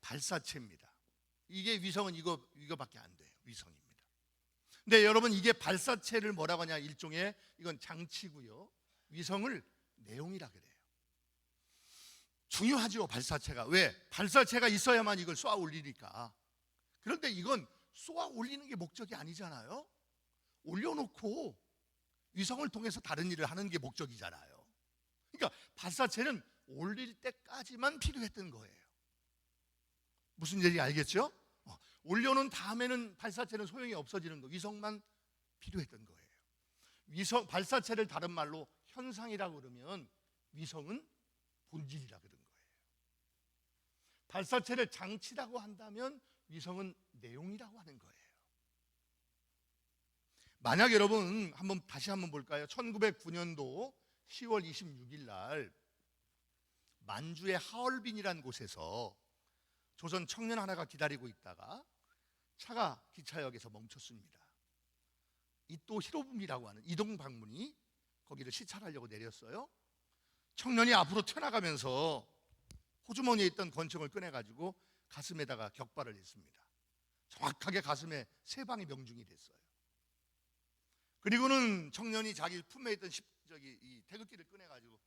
발사체입니다. 이게 위성은 이거밖에 안 돼요. 위성입니다. 근데 여러분 이게 발사체를 뭐라고 하냐, 일종의 이건 장치고요. 위성을 내용이라 그래요. 중요하죠, 발사체가. 왜? 발사체가 있어야만 이걸 쏘아 올리니까. 그런데 이건 쏘아 올리는 게 목적이 아니잖아요. 올려놓고 위성을 통해서 다른 일을 하는 게 목적이잖아요. 그러니까 발사체는 올릴 때까지만 필요했던 거예요. 무슨 얘기인지 알겠죠? 올려놓은 다음에는 발사체는 소용이 없어지는 거, 위성만 필요했던 거예요. 위성, 발사체를 다른 말로 현상이라고 그러면 위성은 본질이라 그런 거예요. 발사체를 장치라고 한다면 위성은 내용이라고 하는 거예요. 만약 여러분 다시 한번 볼까요? 1909년도 10월 26일 날 만주의 하얼빈이라는 곳에서 조선 청년 하나가 기다리고 있다가 차가 기차역에서 멈췄습니다. 이또 히로부미라고 하는 이동 방문이 거기를 시찰하려고 내렸어요. 청년이 앞으로 튀어나가면서 호주머니에 있던 권총을 꺼내가지고 가슴에다가 격발을 했습니다. 정확하게 가슴에 3방이 명중이 됐어요. 그리고는 청년이 자기 품에 있던 이 태극기를 꺼내가지고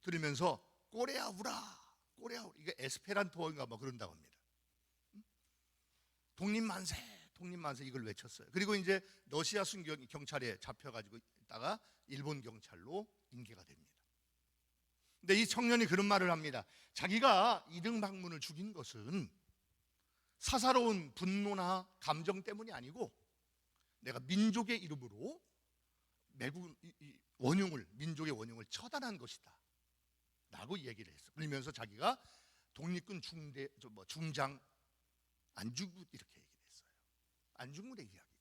들으면서 꼬레아 우라, 꼬레아 우라, 이게 에스페란토인가 뭐 그런다고 합니다. 독립만세, 독립만세 이걸 외쳤어요. 그리고 이제 러시아 순경 경찰에 잡혀가지고 있다가 일본 경찰로 인계가 됩니다. 근데 이 청년이 그런 말을 합니다. 자기가 이등박문을 죽인 것은 사사로운 분노나 감정 때문이 아니고 내가 민족의 이름으로 민족의 원흉을 처단한 것이다 라고 얘기를 했어. 그러면서 자기가 독립군 중장 안중근 이렇게 얘기를 했어요. 안중근의 이야기죠.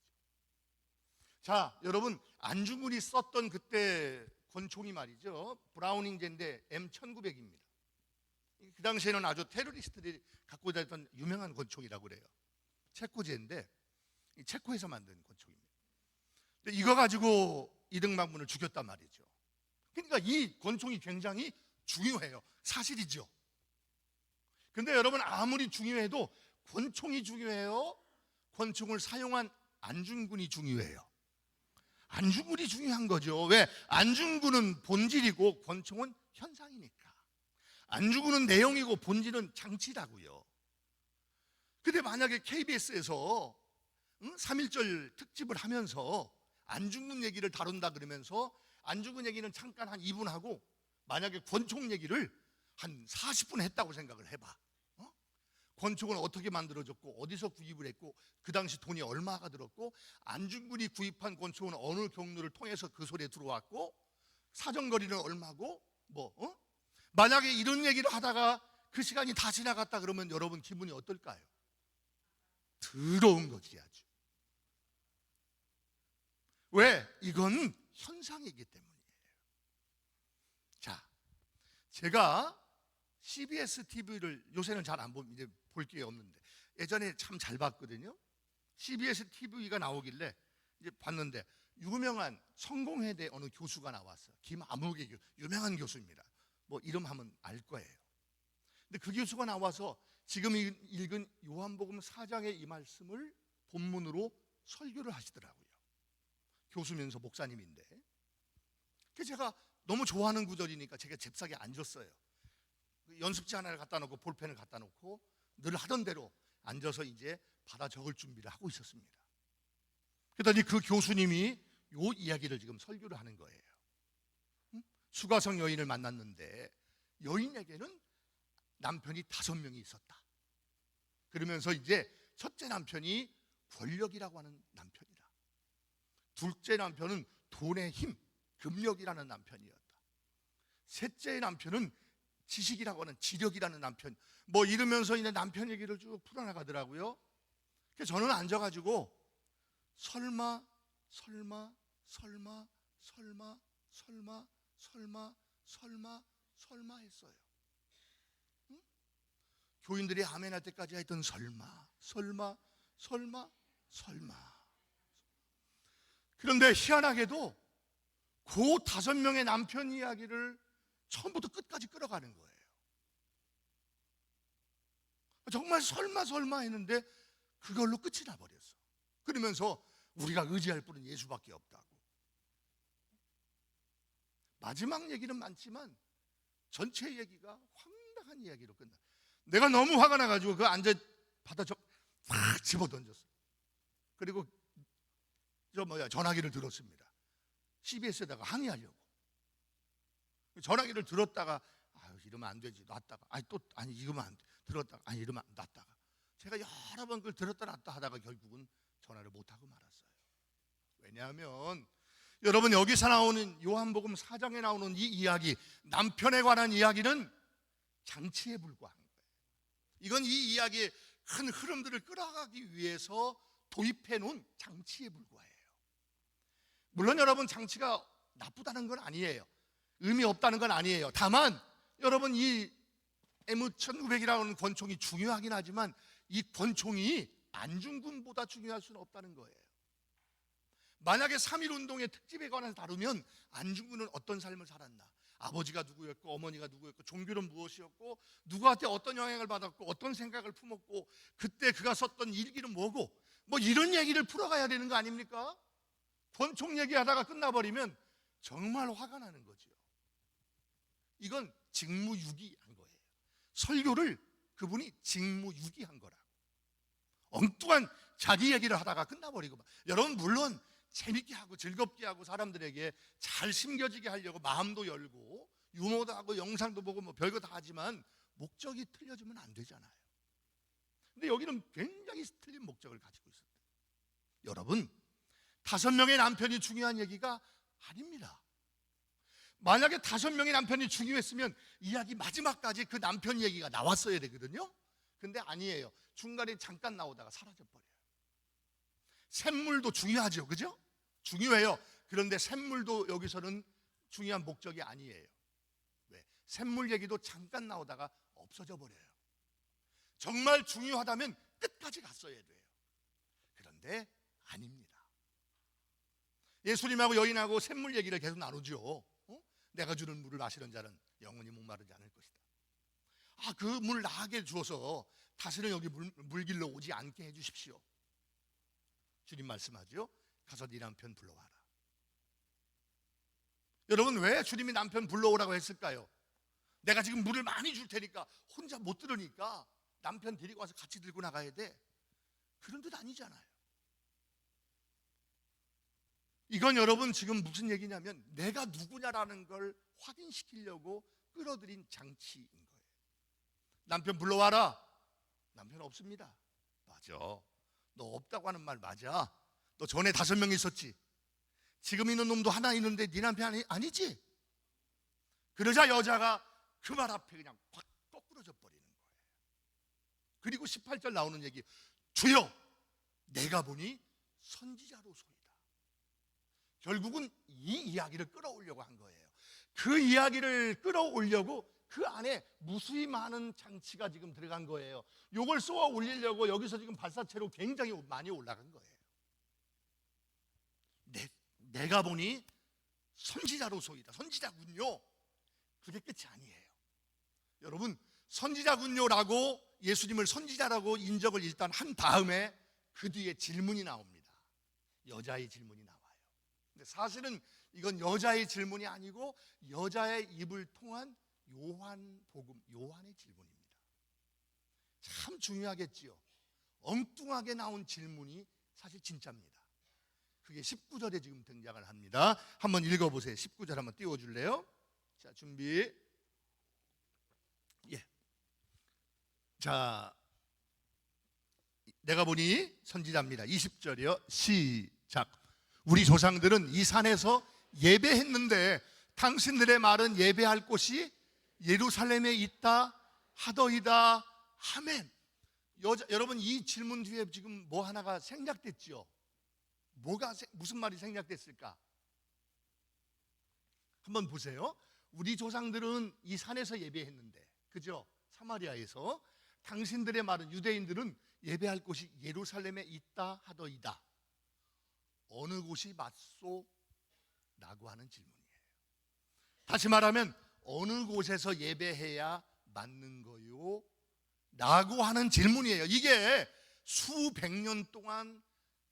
자, 여러분, 안중근이 썼던 그때 권총이 말이죠, 브라우닝제인데 M1900입니다. 그 당시에는 아주 테러리스트들이 갖고 다녔던 유명한 권총이라고 그래요. 체코제인데 체코에서 만든 권총입니다. 근데 이거 가지고 이등박문을 죽였단 말이죠. 그러니까 이 권총이 굉장히 중요해요. 사실이죠. 근데 여러분, 아무리 중요해도 권총이 중요해요? 권총을 사용한 안중근이 중요해요? 안중근이 중요한 거죠. 왜? 안중근은 본질이고 권총은 현상이니까. 안중근은 내용이고 본질은 장치라고요. 근데 만약에 KBS에서 3.1절 특집을 하면서 안중근 얘기를 다룬다 그러면서 안중근 얘기는 잠깐 한 2분 하고 만약에 권총 얘기를 한 40분 했다고 생각을 해봐. 권총은 어떻게 만들어졌고 어디서 구입을 했고 그 당시 돈이 얼마가 들었고 안중근이 구입한 권총은 어느 경로를 통해서 그 소리에 들어왔고 사정거리는 얼마고 만약에 이런 얘기를 하다가 그 시간이 다 지나갔다 그러면 여러분 기분이 어떨까요? 더러운 거지 아주. 왜? 이건 현상이기 때문이에요. 자, 제가 CBS TV를 요새는 잘 안 봅니다. 이제 볼 게 없는데 예전에 참 잘 봤거든요. CBS TV가 나오길래 이제 봤는데 유명한 성공회대 어느 교수가 나왔어요. 김아무개 유명한 교수입니다. 뭐 이름 하면 알 거예요. 근데 그 교수가 나와서 지금 읽은 요한복음 4장의 이 말씀을 본문으로 설교를 하시더라고요. 교수면서 목사님인데. 그래서 제가 너무 좋아하는 구절이니까 제가 잽싸게 앉았어요. 연습지 하나를 갖다 놓고 볼펜을 갖다 놓고 늘 하던 대로 앉아서 이제 받아 적을 준비를 하고 있었습니다. 그랬더니 그 교수님이 요 이야기를 지금 설교를 하는 거예요. 수가성 여인을 만났는데 여인에게는 남편이 5명이 있었다. 그러면서 이제 첫째 남편이 권력이라고 하는 남편이다. 둘째 남편은 돈의 힘, 금력이라는 남편이었다. 셋째 남편은 지식이라고 하는 지력이라는 남편, 뭐 이러면서 이제 남편 얘기를 쭉 풀어나가더라고요. 그래서 저는 앉아가지고 설마 했어요. 응? 교인들이 아멘할 때까지 했던 설마. 그런데 희한하게도 그 5명의 남편 이야기를 처음부터 끝까지 끌어가는 거예요. 정말 설마 했는데 그걸로 끝이 나버렸어. 그러면서 우리가 의지할 분은 예수밖에 없다고. 마지막 얘기는 많지만 전체 얘기가 황당한 이야기로 끝나. 내가 너무 화가 나가지고 그 앉아 받아 확 집어 던졌어. 그리고 전화기를 들었습니다. CBS에다가 항의하려고. 전화기를 들었다가 이러면 안 되지 놨다가 이러면 안 돼. 들었다가 이러면 놨다가 제가 여러 번 그걸 들었다 놨다 하다가 결국은 전화를 못하고 말았어요. 왜냐하면 여러분 여기서 나오는 요한복음 4장에 나오는 이 이야기, 남편에 관한 이야기는 장치에 불과한 거예요. 이건 이 이야기의 큰 흐름들을 끌어가기 위해서 도입해 놓은 장치에 불과해요. 물론 여러분 장치가 나쁘다는 건 아니에요. 의미 없다는 건 아니에요. 다만 여러분 이 M1900이라는 권총이 중요하긴 하지만 이 권총이 안중근보다 중요할 수는 없다는 거예요. 만약에 3.1운동의 특집에 관해서 다루면 안중근은 어떤 삶을 살았나, 아버지가 누구였고 어머니가 누구였고 종교는 무엇이었고 누구한테 어떤 영향을 받았고 어떤 생각을 품었고 그때 그가 썼던 일기는 뭐고 뭐 이런 얘기를 풀어가야 되는 거 아닙니까? 권총 얘기하다가 끝나버리면 정말 화가 나는 거죠. 이건 직무유기한 거예요. 설교를 그분이 직무유기한 거라고. 엉뚱한 자기 얘기를 하다가 끝나버리고 막. 여러분 물론 재밌게 하고 즐겁게 하고 사람들에게 잘 심겨지게 하려고 마음도 열고 유머도 하고 영상도 보고 뭐 별거 다 하지만 목적이 틀려지면 안 되잖아요. 근데 여기는 굉장히 틀린 목적을 가지고 있었대요. 여러분 5명의 남편이 중요한 얘기가 아닙니다. 만약에 5명의 남편이 중요했으면 이야기 마지막까지 그 남편 얘기가 나왔어야 되거든요. 근데 아니에요. 중간에 잠깐 나오다가 사라져버려요. 샘물도 중요하죠, 그죠? 중요해요. 그런데 샘물도 여기서는 중요한 목적이 아니에요. 왜? 샘물 얘기도 잠깐 나오다가 없어져 버려요. 정말 중요하다면 끝까지 갔어야 돼요. 그런데 아닙니다. 예수님하고 여인하고 샘물 얘기를 계속 나누죠. 내가 주는 물을 마시는 자는 영원히 목마르지 않을 것이다. 그 물 나게 주어서 다시는 여기 물길로 오지 않게 해주십시오. 주님 말씀하죠. 가서 네 남편 불러와라. 여러분 왜 주님이 남편 불러오라고 했을까요? 내가 지금 물을 많이 줄 테니까 혼자 못 들으니까 남편 데리고 와서 같이 들고 나가야 돼. 그런 뜻 아니잖아요. 이건 여러분 지금 무슨 얘기냐면 내가 누구냐라는 걸 확인시키려고 끌어들인 장치인 거예요. 남편 불러와라. 남편 없습니다. 맞아. 너 없다고 하는 말 맞아. 너 전에 5명 있었지. 지금 있는 놈도 하나 있는데 네 남편 아니지? 그러자 여자가 그 말 앞에 그냥 확 거꾸러져 버리는 거예요. 그리고 18절 나오는 얘기, 주여 내가 보니 선지자로소이다. 결국은 이 이야기를 끌어오려고 한 거예요. 그 이야기를 끌어오려고 그 안에 무수히 많은 장치가 지금 들어간 거예요. 요걸 쏘아 올리려고 여기서 지금 발사체로 굉장히 많이 올라간 거예요. 내가 보니 선지자로소이다. 선지자군요. 그게 끝이 아니에요. 여러분 선지자군요라고 예수님을 선지자라고 인정을 일단 한 다음에 그 뒤에 질문이 나옵니다. 여자의 질문이 나와요. 근데 사실은 이건 여자의 질문이 아니고 여자의 입을 통한 요한복음, 요한의 질문입니다. 참 중요하겠지요. 엉뚱하게 나온 질문이 사실 진짜입니다. 그게 19절에 지금 등장을 합니다. 한번 읽어보세요. 19절 한번 띄워줄래요? 자, 준비. 예. 자, 내가 보니 선지자입니다. 20절이요. 시작. 우리 조상들은 이 산에서 예배했는데 당신들의 말은 예배할 곳이 예루살렘에 있다 하더이다. 아멘. 여러분 이 질문 뒤에 지금 뭐 하나가 생략됐죠? 무슨 말이 생략됐을까? 한번 보세요. 우리 조상들은 이 산에서 예배했는데, 그죠? 사마리아에서. 당신들의 말은, 유대인들은 예배할 곳이 예루살렘에 있다 하더이다. 어느 곳이 맞소? 라고 하는 질문이에요. 다시 말하면 어느 곳에서 예배해야 맞는 거요? 라고 하는 질문이에요. 이게 수백 년 동안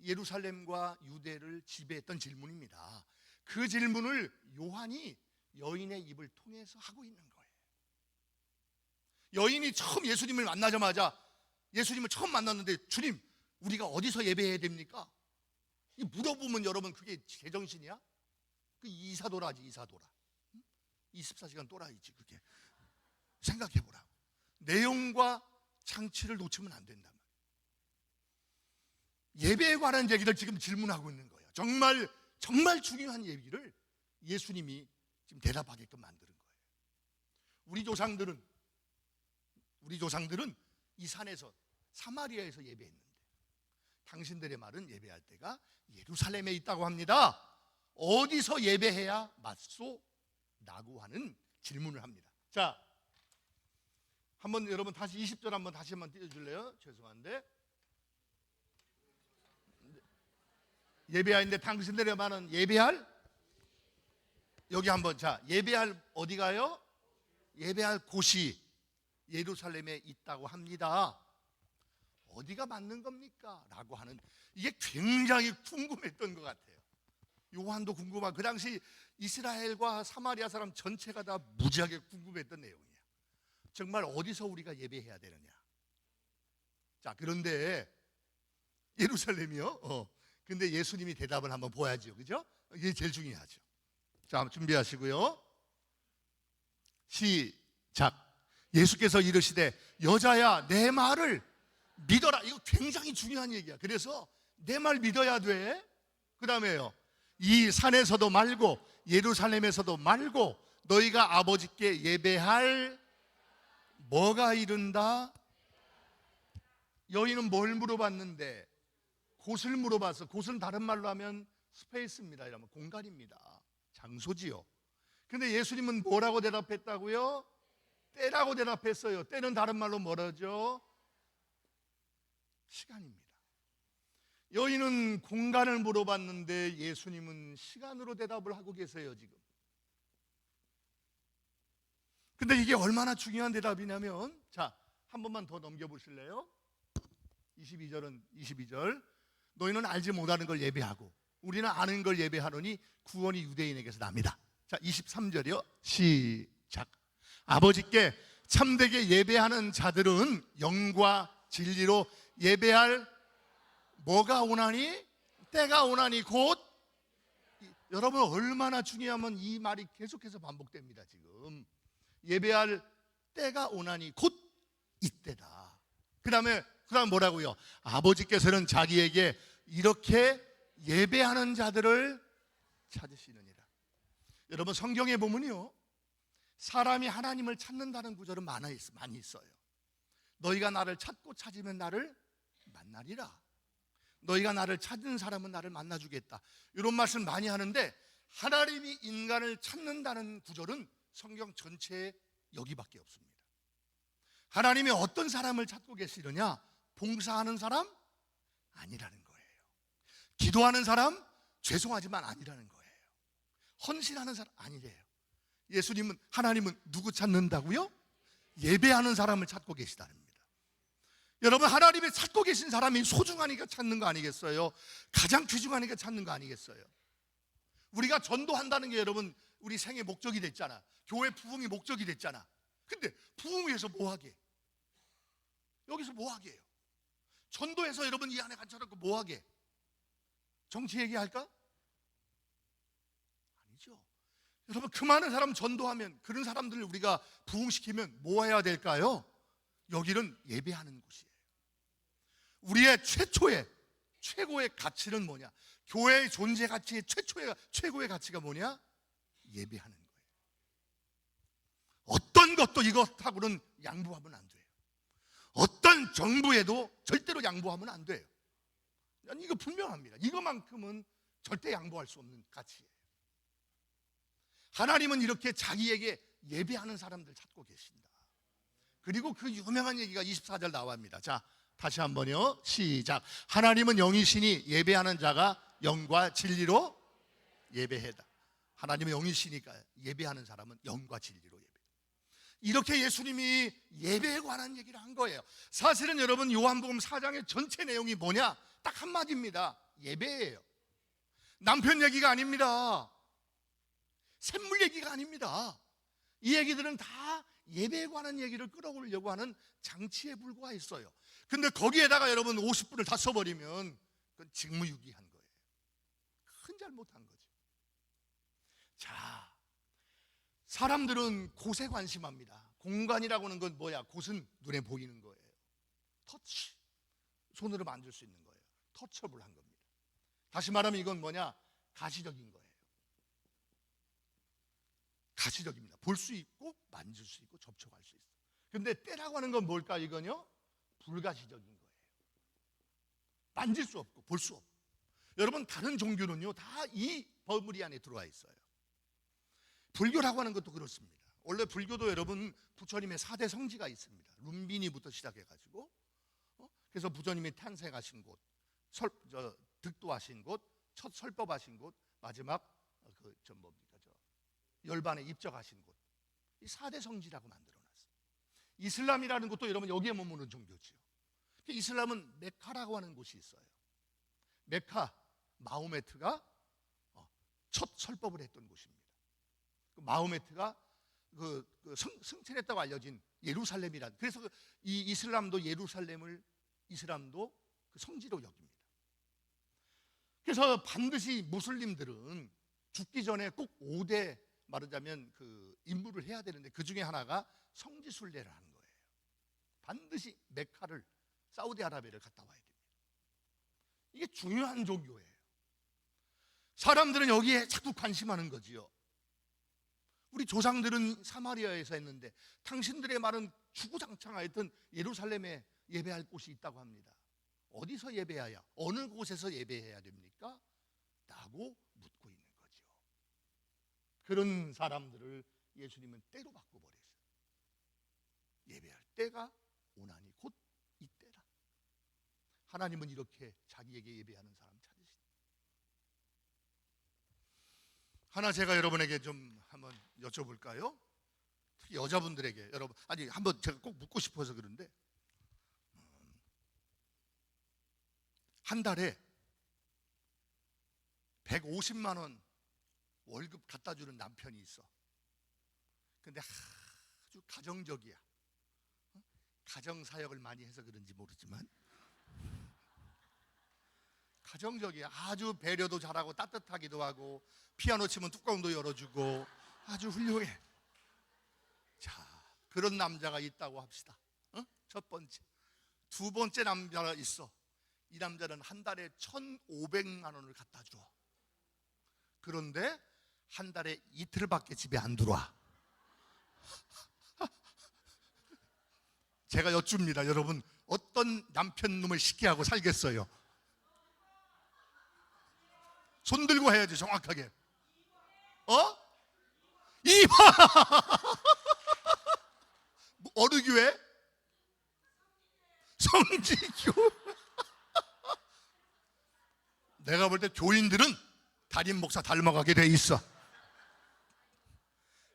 예루살렘과 유대를 지배했던 질문입니다. 그 질문을 요한이 여인의 입을 통해서 하고 있는 거예요. 여인이 처음 예수님을 만나자마자, 예수님을 처음 만났는데, 주님 우리가 어디서 예배해야 됩니까? 이 물어보면 여러분 그게 제정신이야? 그 이사도라지, 이사도라. 24시간 또라이지. 그게 생각해보라고. 내용과 장치를 놓치면 안 된다. 예배에 관한 얘기를 지금 질문하고 있는 거예요. 정말 중요한 얘기를 예수님이 지금 대답하게끔 만드는 거예요. 우리 조상들은 이 산에서, 사마리아에서 예배했는데 당신들의 말은 예배할 때가 예루살렘에 있다고 합니다. 어디서 예배해야 맞소? 라고 하는 질문을 합니다. 자, 한번 여러분 다시 20절 다시 한번 띄워줄래요? 죄송한데. 예배하는데 당신들의 말은 예배할? 여기 한번, 자, 예배할 어디가요? 예배할 곳이 예루살렘에 있다고 합니다. 어디가 맞는 겁니까? 라고 하는, 이게 굉장히 궁금했던 것 같아요. 요한도 궁금하고 그 당시 이스라엘과 사마리아 사람 전체가 다 무지하게 궁금했던 내용이야. 정말 어디서 우리가 예배해야 되느냐. 자, 그런데 예루살렘이요? 근데 예수님이 대답을 한번 보야죠. 그죠? 이게 제일 중요하죠. 자, 준비하시고요. 시작. 예수께서 이르시되 여자야 내 말을 믿어라. 이거 굉장히 중요한 얘기야. 그래서 내 말 믿어야 돼. 그 다음에요, 이 산에서도 말고 예루살렘에서도 말고 너희가 아버지께 예배할 뭐가 이른다? 여인은 뭘 물어봤는데? 곳을 물어봤어. 곳은 다른 말로 하면 스페이스입니다. 이러면 공간입니다. 장소지요. 근데 예수님은 뭐라고 대답했다고요? 때라고 대답했어요. 때는 다른 말로 뭐라죠? 시간입니다. 여인은 공간을 물어봤는데 예수님은 시간으로 대답을 하고 계세요, 지금. 근데 이게 얼마나 중요한 대답이냐면, 자, 한 번만 더 넘겨보실래요? 22절. 너희는 알지 못하는 걸 예배하고 우리는 아는 걸 예배하노니 구원이 유대인에게서 납니다. 자, 23절이요. 시작. 아버지께 참되게 예배하는 자들은 영과 진리로 예배할 뭐가 오나니? 때가 오나니 곧. 여러분, 얼마나 중요하면 이 말이 계속해서 반복됩니다. 지금 예배할 때가 오나니 곧 이때다. 그 다음에 뭐라고요? 아버지께서는 자기에게 이렇게 예배하는 자들을 찾으시느니라. 여러분, 성경에 보면요, 사람이 하나님을 찾는다는 구절은 많이 있어요. 너희가 나를 찾고 찾으면 나를 만나리라. 너희가 나를 찾는 사람은 나를 만나주겠다. 이런 말씀 많이 하는데, 하나님이 인간을 찾는다는 구절은 성경 전체에 여기밖에 없습니다. 하나님이 어떤 사람을 찾고 계시느냐? 봉사하는 사람? 아니라는 거예요. 기도하는 사람? 죄송하지만 아니라는 거예요. 헌신하는 사람? 아니래요. 예수님은, 하나님은 누구 찾는다고요? 예배하는 사람을 찾고 계시다는 겁니다. 여러분, 하나님이 찾고 계신 사람이 소중하니까 찾는 거 아니겠어요? 가장 귀중하니까 찾는 거 아니겠어요? 우리가 전도한다는 게 여러분 우리 생의 목적이 됐잖아. 교회 부흥이 목적이 됐잖아. 근데 부흥 위해서 뭐 하게? 여기서 뭐 하게 해요? 전도해서 여러분 이 안에 갇혀놓고 뭐 하게? 정치 얘기할까? 아니죠. 여러분, 그 많은 사람 전도하면, 그런 사람들을 우리가 부흥시키면 뭐 해야 될까요? 여기는 예배하는 곳이에요. 우리의 최고의 가치는 뭐냐? 교회의 존재 가치의 최고의 가치가 뭐냐? 예배하는 거예요. 어떤 것도 이것하고는 양보하면 안 돼요. 어떤 정부에도 절대로 양보하면 안 돼요. 이거 분명합니다. 이거만큼은 절대 양보할 수 없는 가치예요. 하나님은 이렇게 자기에게 예배하는 사람들 찾고 계신다. 그리고 그 유명한 얘기가 24절 나옵니다. 자, 다시 한번요. 시작. 하나님은 영이시니 예배하는 자가 영과 진리로 예배해다. 하나님은 영이시니까 예배하는 사람은 영과 진리로 예배. 이렇게 예수님이 예배에 관한 얘기를 한 거예요. 사실은 여러분, 요한복음 4장의 전체 내용이 뭐냐? 딱 한마디입니다. 예배예요. 남편 얘기가 아닙니다. 샘물 얘기가 아닙니다. 이 얘기들은 다 예배에 관한 얘기를 끌어오려고 하는 장치에 불과했어요. 근데 거기에다가 여러분 50분을 다 써버리면 그건 직무유기한 거예요. 큰 잘못한 거죠. 자, 사람들은 곳에 관심합니다. 공간이라고 하는 건 뭐야? 곳은 눈에 보이는 거예요. 터치, 손으로 만질 수 있는 거예요. 터처블한 겁니다. 다시 말하면 이건 뭐냐? 가시적인 거예요. 가시적입니다. 볼 수 있고 만질 수 있고 접촉할 수 있어요. 그런데 때라고 하는 건 뭘까? 이건요, 불가시적인 거예요. 만질 수 없고 볼 수 없고. 여러분, 다른 종교는요 다 이 버무리 안에 들어와 있어요. 불교라고 하는 것도 그렇습니다. 원래 불교도 여러분 부처님의 4대 성지가 있습니다. 룸비니부터 시작해가지고 그래서 부처님이 탄생하신 곳, 득도하신 곳, 첫 설법하신 곳, 마지막 열반에 입적하신 곳, 이 4대 성지라고 만들어놨어요. 이슬람이라는 것도 여러분 여기에 머무는 종교죠. 이슬람은 메카라고 하는 곳이 있어요. 메카, 마호메트가 첫 설법을 했던 곳입니다. 마호메트가 승천했다고 알려진 예루살렘이란, 그래서 이 이슬람도 예루살렘을 이슬람도 그 성지로 여깁니다. 그래서 반드시 무슬림들은 죽기 전에 꼭 5대 말하자면 그 임무를 해야 되는데 그 중에 하나가 성지순례를 하는 거예요. 반드시 메카를 사우디아라비아를 갔다 와야 됩니다. 이게 중요한 종교예요. 사람들은 여기에 자꾸 관심하는 거지요. 우리 조상들은 사마리아에서 했는데 당신들의 말은 주구장창하였던 예루살렘에 예배할 곳이 있다고 합니다. 어디서 예배해야, 어느 곳에서 예배해야 됩니까? 라고 묻고 있는 거죠. 그런 사람들을 예수님은 때로 바꿔버렸어요. 예배할 때가 오나니 곧 이때라. 하나님은 이렇게 자기에게 예배하는 사람 찾으신다. 하나 제가 여러분에게 좀 한번 여쭤볼까요? 특히 여자분들에게 여러분, 아니 한번 제가 꼭 묻고 싶어서 그런데 한 달에 150만 원 월급 갖다 주는 남편이 있어. 근데 아주 가정적이야. 가정사역을 많이 해서 그런지 모르지만 가정적이야. 아주 배려도 잘하고 따뜻하기도 하고 피아노 치면 뚜껑도 열어주고 아주 훌륭해. 자, 그런 남자가 있다고 합시다. 첫 번째. 두 번째 남자가 있어. 이 남자는 한 달에 1,500만 원을 갖다 줘. 그런데 한 달에 이틀밖에 집에 안 들어와. 제가 여쭙니다. 여러분, 어떤 남편 놈을 쉽게 하고 살겠어요? 손 들고 해야지, 정확하게. 2번. 어느 교회? 성지교. 내가 볼 때 교인들은 담임 목사 닮아가게 돼 있어.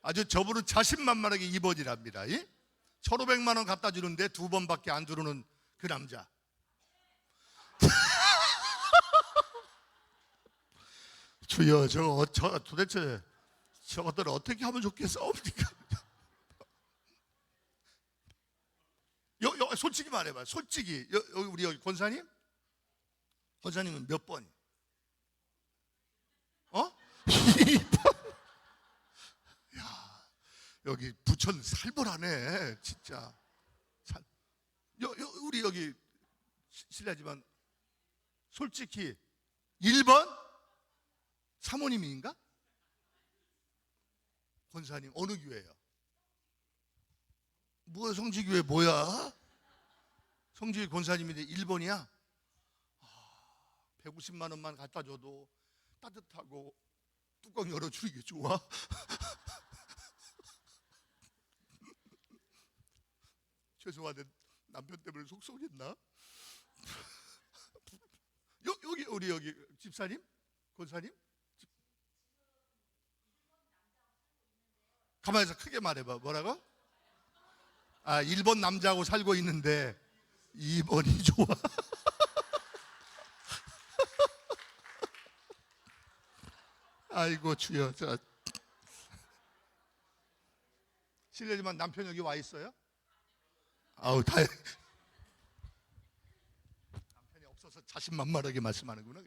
아주 저분은 자신만만하게 2번이랍니다. 1,500만 원 갖다 주는데 2번밖에 안 들어오는 그 남자. 주여, 저 도대체 저것들을 어떻게 하면 좋겠사옵니까? 솔직히 말해봐. 솔직히 우리 여기 권사님? 권사님은 몇 번? 2번. 야, 여기 부천 살벌하네, 진짜. 우리 여기 실례지만 솔직히 1번 사모님인가? 권사님 어느 교회예요? 뭐야, 성지교회 뭐야? 성지교회 권사님인데 1번이야? 150만 원만 갖다 줘도 따뜻하고 뚜껑 열어주는 게 좋아? 죄송한데 남편 때문에 속속했나? 여기 우리 여기 집사님? 권사님? 가만히 있어. 크게 말해봐. 뭐라고? 1번 남자하고 살고 있는데 2번이 좋아. 아이고 주여. 실례지만 남편 여기 와 있어요? 아우 다행. 남편이 없어서 자신만만하게 말씀하는구나.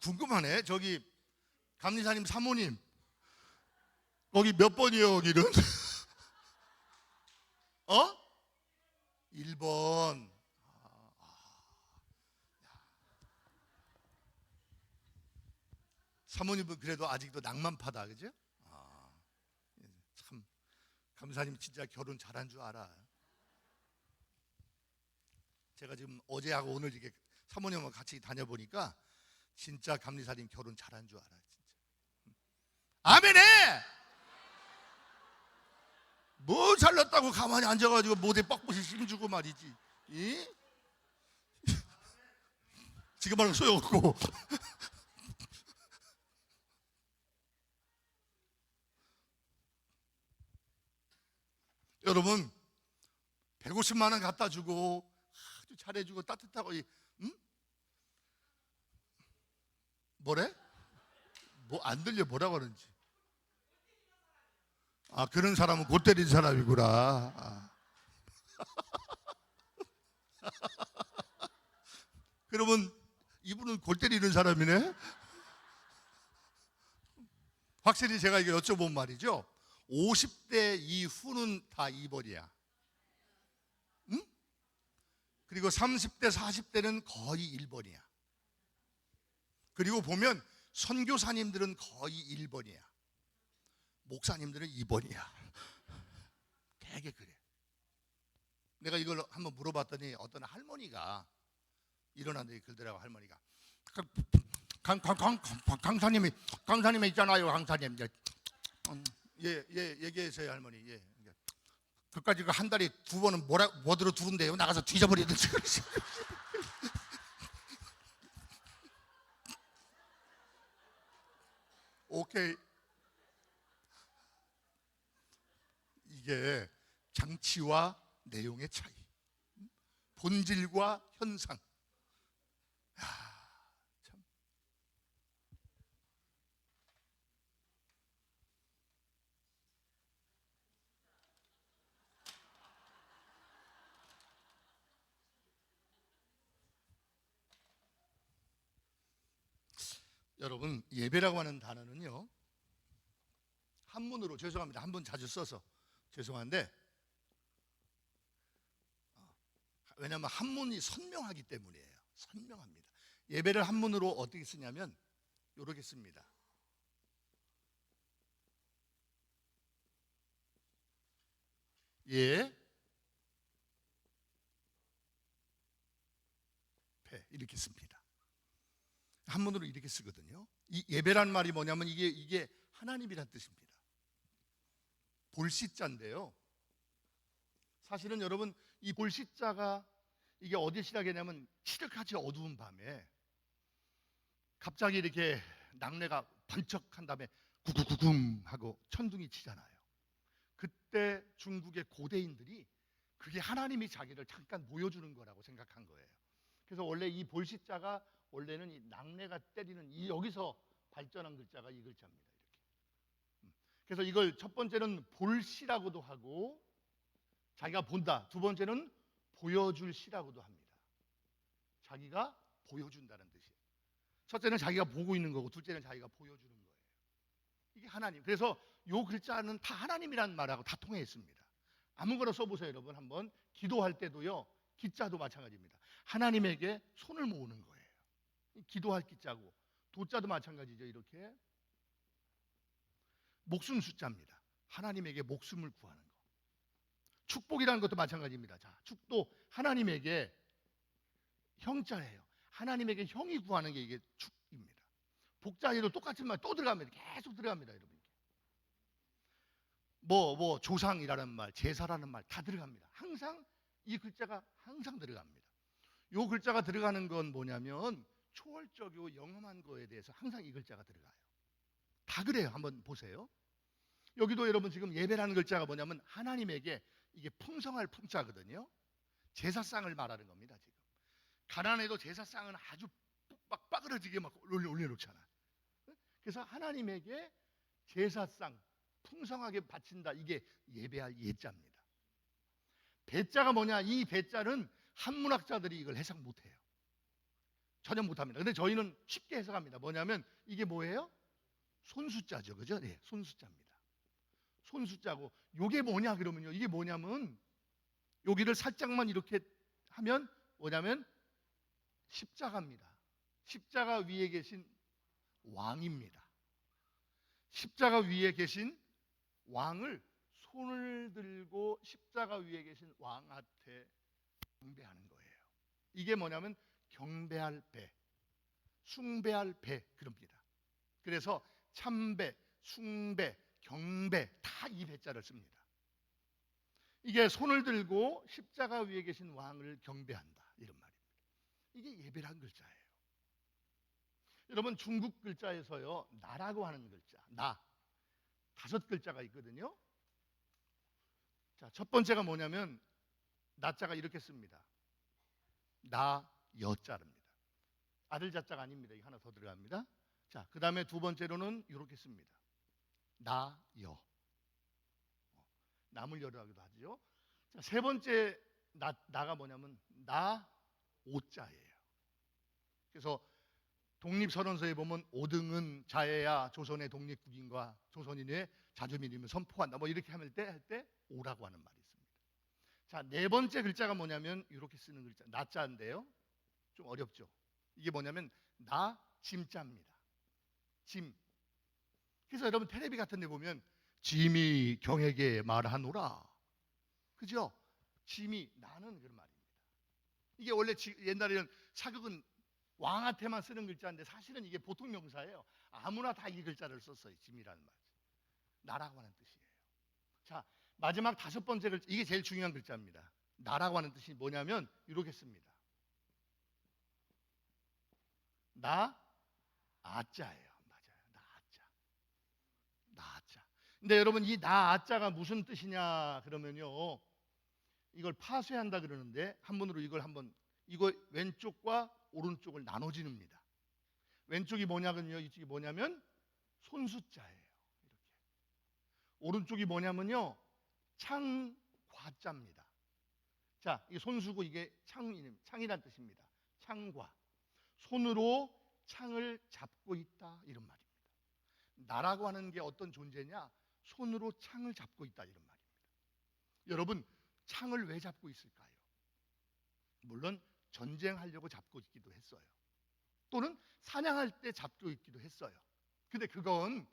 궁금하네. 저기 감리사님 사모님 거기 몇 번이에요? 여기는? 1번. 사모님은 그래도 아직도 낭만파다, 그죠? 참 감사님 진짜 결혼 잘한 줄 알아. 제가 지금 어제하고 오늘 이렇게 사모님하고 같이 다녀보니까 진짜 감리사님 결혼 잘한 줄 알아, 진짜. 아멘해. 뭐 잘났다고 가만히 앉아가지고 모대 뻑뻑이 힘주고 말이지. 지금 말은 소용없고. 여러분 150만 원 갖다 주고 아주 잘해주고 따뜻하고 뭐래? 뭐 안 들려. 뭐라고 하는지. 그런 사람은 못 때린 사람이구나. 그러면 이분은 골 때리는 사람이네. 확실히 제가 이게 여쭤본 말이죠. 50대 이후는 다 2번이야. 응? 그리고 30대, 40대는 거의 1번이야. 그리고 보면 선교사님들은 거의 1번이야. 목사님들은 2번이야. 되게 그래. 내가 이걸 한번 물어봤더니 어떤 할머니가 일어났는데 그러더라고. 할머니가 강사님이 있잖아요. 강사님. 예, 얘기해서요 할머니. 예. 그까지 한 달에 2번은 뭐들어 두른대요. 나가서 뒤져버리든지. 오케이. 이게 장치와 내용의 차이, 본질과 현상. 참. 여러분, 예배라고 하는 단어는요, 한문으로, 죄송합니다, 한문 자주 써서 죄송한데, 왜냐하면 한문이 선명하기 때문이에요. 선명합니다. 예배를 한문으로 어떻게 쓰냐면 이렇게 씁니다. 예, 배, 이렇게 씁니다. 한문으로 이렇게 쓰거든요. 이 예배란 말이 뭐냐면 이게 하나님이란 뜻입니다. 볼시자인데요. 사실은 여러분, 이 볼시자가 이게 어디 시작이냐면 칠흑하지 어두운 밤에 갑자기 이렇게 낙뢰가 번쩍한 다음에 구구구금 하고 천둥이 치잖아요. 그때 중국의 고대인들이 그게 하나님이 자기를 잠깐 보여주는 거라고 생각한 거예요. 그래서 원래 이 볼시자가 원래는 이 낙뢰가 때리는 이 여기서 발전한 글자가 이 글자입니다. 이렇게. 그래서 이걸 첫 번째는 볼시라고도 하고 자기가 본다. 두 번째는 보여줄 시라고도 합니다. 자기가 보여준다는 뜻이에요. 첫째는 자기가 보고 있는 거고 둘째는 자기가 보여주는 거예요. 이게 하나님. 그래서 이 글자는 다 하나님이라는 말하고 다 통해 있습니다. 아무거나 써보세요, 여러분. 한번 기도할 때도요. 기자도 마찬가지입니다. 하나님에게 손을 모으는 거예요. 기도할 기자고 도자도 마찬가지죠. 이렇게 목숨 숫자입니다. 하나님에게 목숨을 구하는 거. 축복이라는 것도 마찬가지입니다. 자, 축도 하나님에게 형자예요. 하나님에게 형이 구하는 게 이게 축입니다. 복자에도 똑같은 말 또 들어갑니다. 계속 들어갑니다, 여러분. 뭐 조상이라는 말, 제사라는 말 다 들어갑니다. 항상 이 글자가 항상 들어갑니다. 이 글자가 들어가는 건 뭐냐면 초월적이고 영험한 거에 대해서 항상 이 글자가 들어가요. 다 그래요. 한번 보세요. 여기도 여러분 지금 예배라는 글자가 뭐냐면 하나님에게 이게 풍성할 풍자거든요. 제사상을 말하는 겁니다. 지금 가난해도 제사상은 아주 막 빠그러지게 막 올려놓잖아. 그래서 하나님에게 제사상 풍성하게 바친다. 이게 예배할 예자입니다. 배자가 뭐냐? 이 배자는 한문학자들이 이걸 해석 못해요. 전혀 못합니다. 근데 저희는 쉽게 해석합니다. 뭐냐면 이게 뭐예요? 손숫자죠, 그죠? 네, 손숫자입니다. 손숫자고 이게 뭐냐 그러면요. 이게 뭐냐면 여기를 살짝만 이렇게 하면 뭐냐면 십자가입니다. 십자가 위에 계신 왕입니다. 십자가 위에 계신 왕을 손을 들고 십자가 위에 계신 왕한테 경배하는 거예요. 이게 뭐냐면 경배할 배, 숭배할 배 그럽니다. 그래서 참배, 숭배, 경배 다 이 배자를 씁니다. 이게 손을 들고 십자가 위에 계신 왕을 경배한다 이런 말입니다. 이게 예배란 글자예요. 여러분 중국 글자에서요 나라고 하는 글자 나 5글자가 있거든요. 자, 첫 번째가 뭐냐면 나자가 이렇게 씁니다. 나 여자입니다. 아들 자자가 아닙니다. 이거 하나 더 들어갑니다. 자, 그 다음에 두 번째로는 이렇게 씁니다. 나 여. 남을 여라고도 하죠. 자, 세 번째 나가 뭐냐면 나 오자예요. 그래서 독립선언서에 보면 오등은 자해야 조선의 독립국인과 조선인의 자주민임을 선포한다. 뭐 이렇게 할 때 오라고 하는 말이 있습니다. 자, 네 번째 글자가 뭐냐면 이렇게 쓰는 글자 나자인데요. 좀 어렵죠. 이게 뭐냐면 나 짐자입니다. 짐. 그래서 여러분 텔레비 같은 데 보면 짐이 경에게 말하노라. 그죠? 짐이 나는 그런 말입니다. 이게 원래 옛날에는 사극은 왕한테만 쓰는 글자인데 사실은 이게 보통 명사예요. 아무나 다 이 글자를 썼어요. 짐이라는 말. 나라고 하는 뜻이에요. 자, 마지막 다섯 번째 글자, 이게 제일 중요한 글자입니다. 나라고 하는 뜻이 뭐냐면 이렇게 씁니다. 나 아자예요. 맞아요. 나 아자. 나 아자. 근데 여러분 이 나 아자가 무슨 뜻이냐 그러면요. 이걸 파쇄한다 그러는데 한문으로 이걸 한번 이거 왼쪽과 오른쪽을 나눠지릅니다. 왼쪽이 뭐냐면요. 이쪽이 뭐냐면 손수자예요. 이렇게. 오른쪽이 뭐냐면요. 창과자입니다. 자, 이 손수고 이게 창이란 뜻입니다. 창과. 손으로 창을 잡고 있다 이런 말입니다. 나라고 하는 게 어떤 존재냐? 손으로 창을 잡고 있다 이런 말입니다. 여러분 창을 왜 잡고 있을까요? 물론 전쟁하려고 잡고 있기도 했어요. 또는 사냥할 때 잡고 있기도 했어요. 근데 그건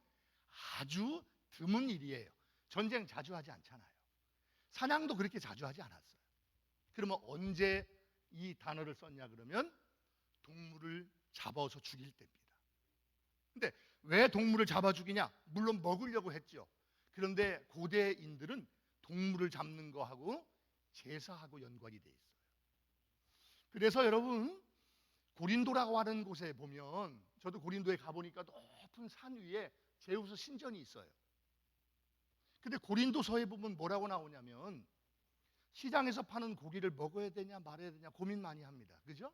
아주 드문 일이에요. 전쟁 자주 하지 않잖아요. 사냥도 그렇게 자주 하지 않았어요. 그러면 언제 이 단어를 썼냐 그러면 동물을 잡아서 죽일 때입니다. 근데 왜 동물을 잡아 죽이냐? 물론 먹으려고 했죠. 그런데 고대인들은 동물을 잡는 거하고 제사하고 연관이 돼 있어요. 그래서 여러분 고린도라고 하는 곳에 보면 저도 고린도에 가보니까 높은 산 위에 제우스 신전이 있어요. 근데 고린도서에 보면 뭐라고 나오냐면 시장에서 파는 고기를 먹어야 되냐 말아야 되냐 고민 많이 합니다. 그죠?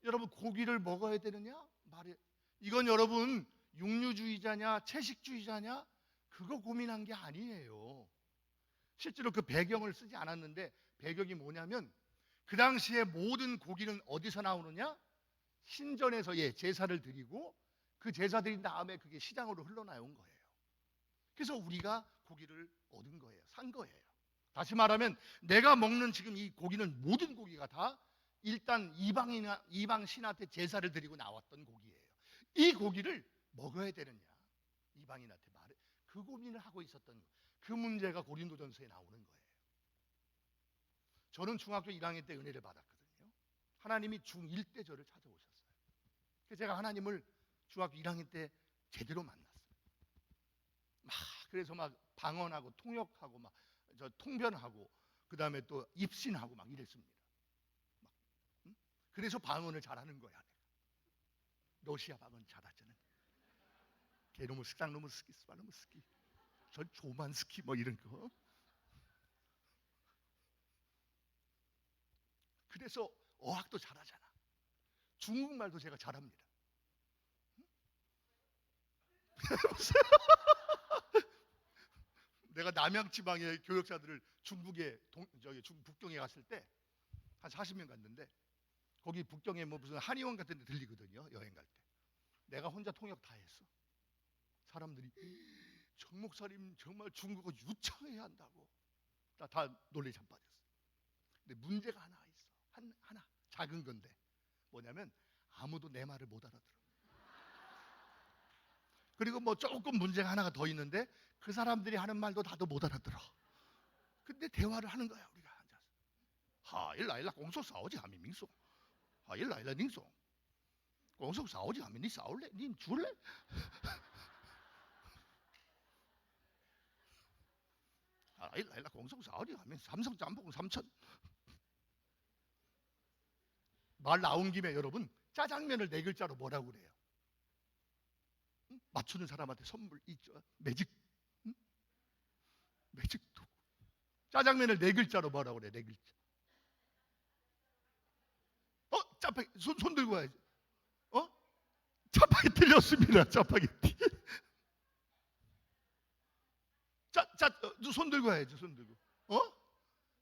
여러분 고기를 먹어야 되느냐 말해 이건 여러분 육류주의자냐 채식주의자냐 그거 고민한 게 아니에요. 실제로 그 배경을 쓰지 않았는데 배경이 뭐냐면 그 당시에 모든 고기는 어디서 나오느냐? 신전에서 제사를 드리고 그 제사 드린 다음에 그게 시장으로 흘러나온 거예요. 그래서 우리가 고기를 얻은 거예요. 산 거예요. 다시 말하면 내가 먹는 지금 이 고기는 모든 고기가 다 일단 이방 신한테 제사를 드리고 나왔던 고기예요. 이 고기를 먹어야 되느냐? 이방인한테 말해. 그 고민을 하고 있었던 그 문제가 고린도전서에 나오는 거예요. 저는 중학교 1학년 때 은혜를 받았거든요. 하나님이 중1 때 저를 찾아오셨어요. 그래서 제가 하나님을 중학교 1학년 때 제대로 만났어요. 그래서 막 방언하고 통역하고 막 저 통변하고 그 다음에 또 입신하고 막 이랬습니다. 그래서 방언을 잘하는 거야. 내가. 러시아 방언 잘하잖아요. 게노무 스장노무 스키 스바노무 스키 전 조만 스키 뭐 이런 거. 그래서 어학도 잘하잖아. 중국말도 제가 잘합니다. 내가 남양 지방의 교역자들을 중국에 북경에 갔을 때 한 40명 갔는데 거기 북경에 뭐 무슨 한의원 같은 데 들리거든요. 여행 갈 때. 내가 혼자 통역 다 했어. 사람들이 정 목사님 정말 중국어 유창해야 한다고. 나 다 놀래 자빠졌어. 근데 문제가 하나 있어. 하나 작은 건데 뭐냐면 아무도 내 말을 못 알아들어. 그리고 뭐 조금 문제가 하나가 더 있는데 그 사람들이 하는 말도 나도 못 알아들어. 근데 대화를 하는 거야 우리가 앉아서. 하일라일라 공속 싸우지 하면 민소. 하일라일라 닝소. 공속 싸우지 하면 니 싸울래? 니 줄래? 하일라일라 공속 싸우지 하면 삼성 짬뽕 3천. 말 나온 김에 여러분 짜장면을 네 글자로 뭐라고 그래요? 맞추는 사람한테 선물 있죠. 매직 매직도 짜장면을 네 글자로 뭐라고 그래? 네 글자. 짜파게 손 들고 와야지. 짜파게티 틀렸습니다. 짜파게티. 손 들고 와야지. 손 들고.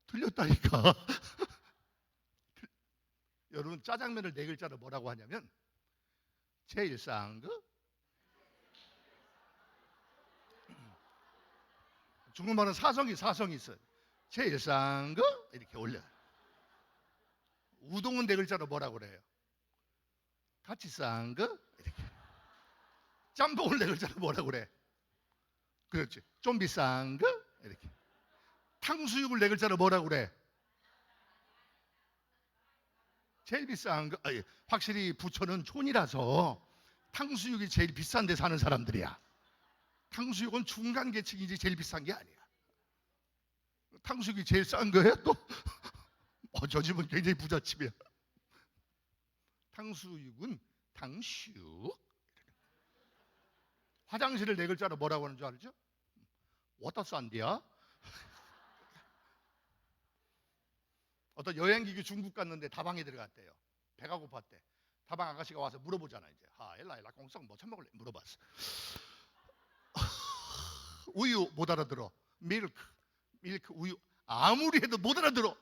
틀렸다니까. 여러분 짜장면을 네 글자로 뭐라고 하냐면 제일 싼 거? 중국말은 사성이 있어요. 제일 싼 거? 이렇게 올려요. 우동은 네 글자로 뭐라고 그래요? 같이 싼 거? 이렇게. 짬뽕을 네 글자로 뭐라고 그래? 그렇지. 좀 비싼 거? 이렇게. 탕수육을 네 글자로 뭐라고 그래? 제일 비싼 거. 확실히 부천은 촌이라서 탕수육이 제일 비싼 데 사는 사람들이야. 탕수육은 중간 계층이지 제일 비싼 게 아니야. 탕수육이 제일 싼 거예요 또? 저 집은 굉장히 부잣집이야. 탕수육은 탕슈. 화장실을 네 글자로 뭐라고 하는 줄 알죠? 워터산디야. 어떤 여행객이 중국 갔는데 다방에 들어갔대요. 배가 고팠대. 다방 아가씨가 와서 물어보잖아. 이제 엘라 공성 뭐 처먹을래? 물어봤어. 우유 못 알아들어. 밀크 우유 아무리 해도 못 알아들어.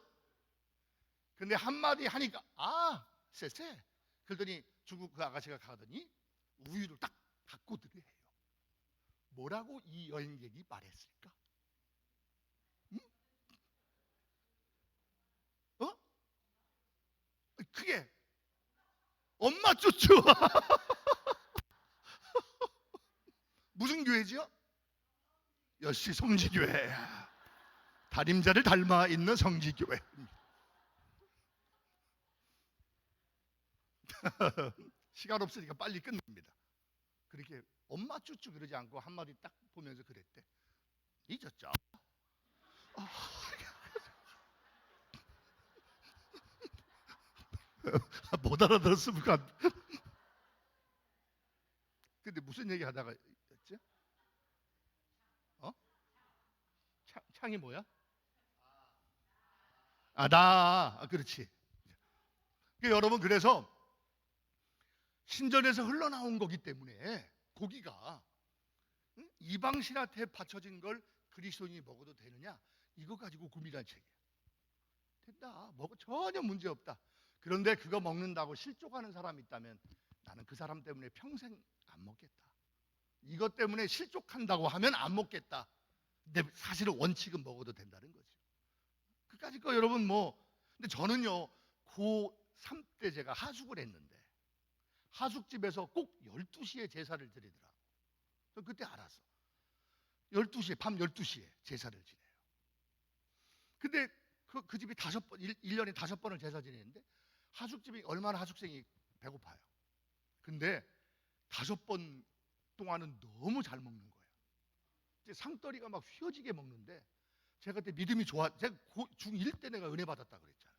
근데 한마디 하니까 쎄. 그러더니 중국 그 아가씨가 가더니 우유를 딱 갖고 들이해요. 뭐라고 이 여행객이 말했을까? 응? 그게 엄마 쭈쭈. 무슨 교회지요? 역시 성지교회. 다림자를 닮아 있는 성지교회. 시간 없으니까 빨리 끝냅니다. 그렇게 엄마 쭈쭈 그러지 않고 한마디 딱 보면서 그랬대. 잊었죠? 못 알아들었습니까? 근데 무슨 얘기 하다가 했지? 창이 뭐야? 그렇지. 여러분, 그래서 신전에서 흘러나온 거기 때문에 고기가 이방 신한테 바쳐진 걸 그리스도인이 먹어도 되느냐? 이거 가지고 고민한 책이야. 된다. 먹어 전혀 문제 없다. 그런데 그거 먹는다고 실족하는 사람이 있다면 나는 그 사람 때문에 평생 안 먹겠다. 이것 때문에 실족한다고 하면 안 먹겠다. 근데 사실은 원칙은 먹어도 된다는 거죠. 그까짓 거 여러분 근데 저는요 고3 때 제가 하숙을 했는데 하숙집에서 꼭 12시에 제사를 드리더라. 저 그때 알았어. 12시에 밤 12시에 제사를 지내요. 근데 그 집이 1년에 5번을 제사 지내는데 하숙집이 얼마나 하숙생이 배고파요. 근데 5번 동안은 너무 잘 먹는 거예요. 이제 상떨이가 막 휘어지게 먹는데 제가 그때 믿음이 제가 중1 때 내가 은혜 받았다 그랬잖아요.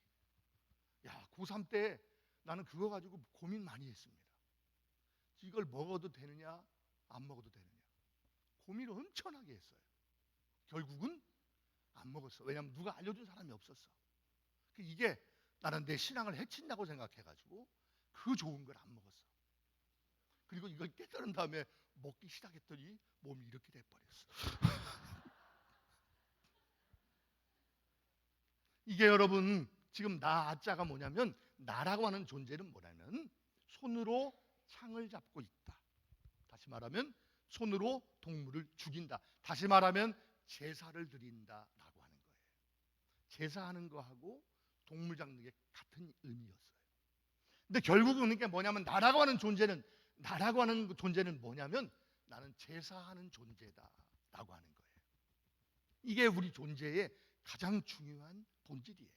고3 때 나는 그거 가지고 고민 많이 했습니다. 이걸 먹어도 되느냐 안 먹어도 되느냐 고민을 엄청나게 했어요. 결국은 안 먹었어. 왜냐하면 누가 알려준 사람이 없었어. 이게 나는 내 신앙을 해친다고 생각해가지고 그 좋은 걸 안 먹었어. 그리고 이걸 깨달은 다음에 먹기 시작했더니 몸이 이렇게 돼버렸어. 이게 여러분 지금 나자가 뭐냐면 나라고 하는 존재는 뭐냐면 손으로 창을 잡고 있다. 다시 말하면 손으로 동물을 죽인다. 다시 말하면 제사를 드린다라고 하는 거예요. 제사하는 거하고 동물 잡는 게 같은 의미였어요. 근데 결국은 이게 뭐냐면 나라고 하는 존재는 뭐냐면 나는 제사하는 존재다라고 하는 거예요. 이게 우리 존재의 가장 중요한 본질이에요.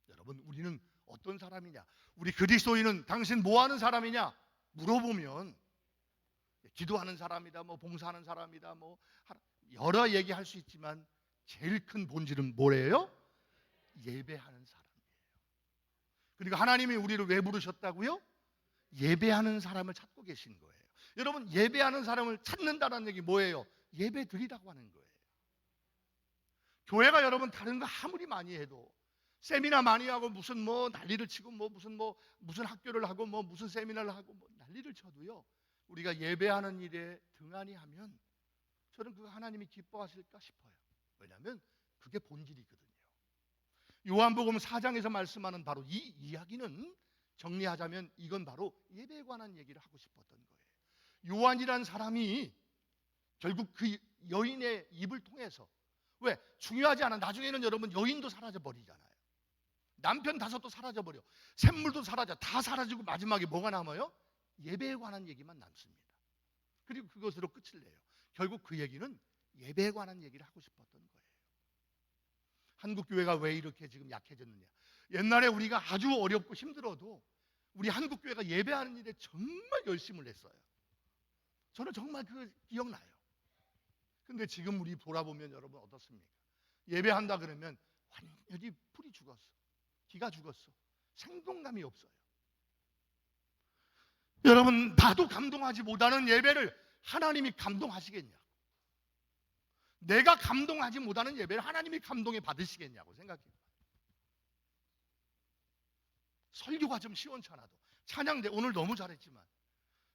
여러분, 우리는 어떤 사람이냐? 우리 그리스도인은 당신 뭐 하는 사람이냐? 물어보면 기도하는 사람이다, 봉사하는 사람이다, 여러 얘기할 수 있지만 제일 큰 본질은 뭐예요? 예배하는 사람이에요. 그리고 하나님이 우리를 왜 부르셨다고요? 예배하는 사람을 찾고 계신 거예요. 여러분, 예배하는 사람을 찾는다는 얘기 뭐예요? 예배 드리라고 하는 거예요. 교회가 여러분 다른 거 아무리 많이 해도 세미나 많이 하고 무슨 난리를 치고 무슨 학교를 하고 무슨 세미나를 하고 난리를 쳐도요, 우리가 예배하는 일에 등한히 하면 저는 그거 하나님이 기뻐하실까 싶어요. 왜냐하면 그게 본질이거든요. 요한복음 4장에서 말씀하는 바로 이 이야기는 정리하자면 이건 바로 예배에 관한 얘기를 하고 싶었던 거예요. 요한이란 사람이 결국 그 여인의 입을 통해서, 왜? 중요하지 않아. 나중에는 여러분 여인도 사라져 버리잖아요. 남편 5도 사라져 버려. 샘물도 사라져. 다 사라지고 마지막에 뭐가 남아요? 예배에 관한 얘기만 남습니다. 그리고 그것으로 끝을 내요. 결국 그 얘기는 예배에 관한 얘기를 하고 싶었던 거예요. 한국 교회가 왜 이렇게 지금 약해졌느냐? 옛날에 우리가 아주 어렵고 힘들어도 우리 한국 교회가 예배하는 일에 정말 열심을 했어요. 저는 정말 그 기억나요. 근데 지금 우리 돌아보면 여러분 어떻습니까? 예배한다 그러면 완전히 풀이 죽었어. 기가 죽었어. 생동감이 없어요. 여러분, 나도 감동하지 못하는 예배를 하나님이 감동하시겠냐? 내가 감동하지 못하는 예배를 하나님이 감동해 받으시겠냐고 생각해요. 설교가 좀 시원찮아도, 찬양대 오늘 너무 잘했지만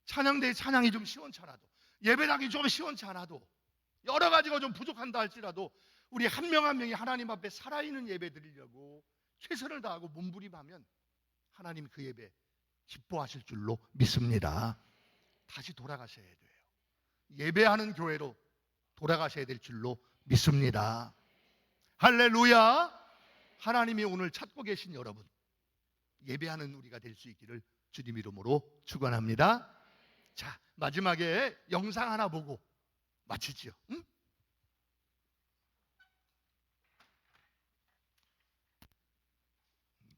찬양대의 찬양이 좀 시원찮아도, 예배당이 좀 시원치 않아도, 여러 가지가 좀 부족한다 할지라도 우리 한 명 한 명이 하나님 앞에 살아있는 예배 드리려고 최선을 다하고 몸부림하면 하나님 그 예배 기뻐하실 줄로 믿습니다. 다시 돌아가셔야 돼요. 예배하는 교회로 돌아가셔야 될 줄로 믿습니다. 할렐루야. 하나님이 오늘 찾고 계신 여러분, 예배하는 우리가 될 수 있기를 주님 이름으로 축원합니다. 자, 마지막에 영상 하나 보고 마치지요. 응?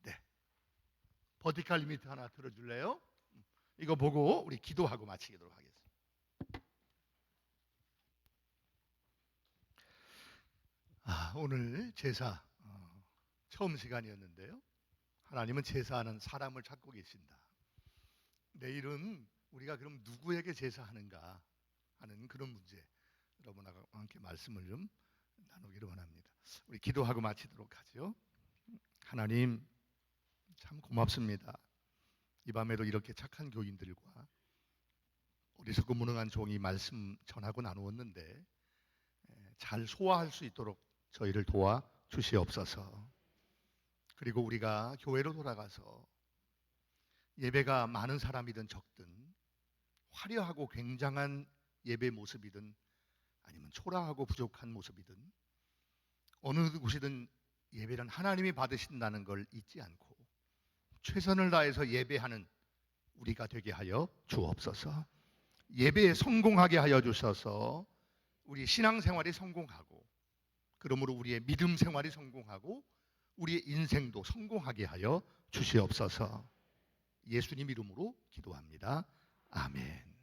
네. 버티컬 리미트 하나 들어줄래요? 이거 보고 우리 기도하고 마치도록 하겠습니다. 오늘 제사 처음 시간이었는데요. 하나님은 제사하는 사람을 찾고 계신다. 내일은 우리가 그럼 누구에게 제사하는가 하는 그런 문제, 여러분과 함께 말씀을 좀 나누기를 원합니다. 우리 기도하고 마치도록 하죠. 하나님 참 고맙습니다. 이 밤에도 이렇게 착한 교인들과 어리석고 무능한 종이 말씀 전하고 나누었는데 잘 소화할 수 있도록 저희를 도와 주시옵소서. 그리고 우리가 교회로 돌아가서 예배가 많은 사람이든 적든, 화려하고 굉장한 예배 모습이든 아니면 초라하고 부족한 모습이든, 어느 곳이든 예배는 하나님이 받으신다는 걸 잊지 않고 최선을 다해서 예배하는 우리가 되게 하여 주옵소서. 예배에 성공하게 하여 주셔서 우리 신앙생활이 성공하고, 그러므로 우리의 믿음 생활이 성공하고 우리의 인생도 성공하게 하여 주시옵소서. 예수님 이름으로 기도합니다. 아멘.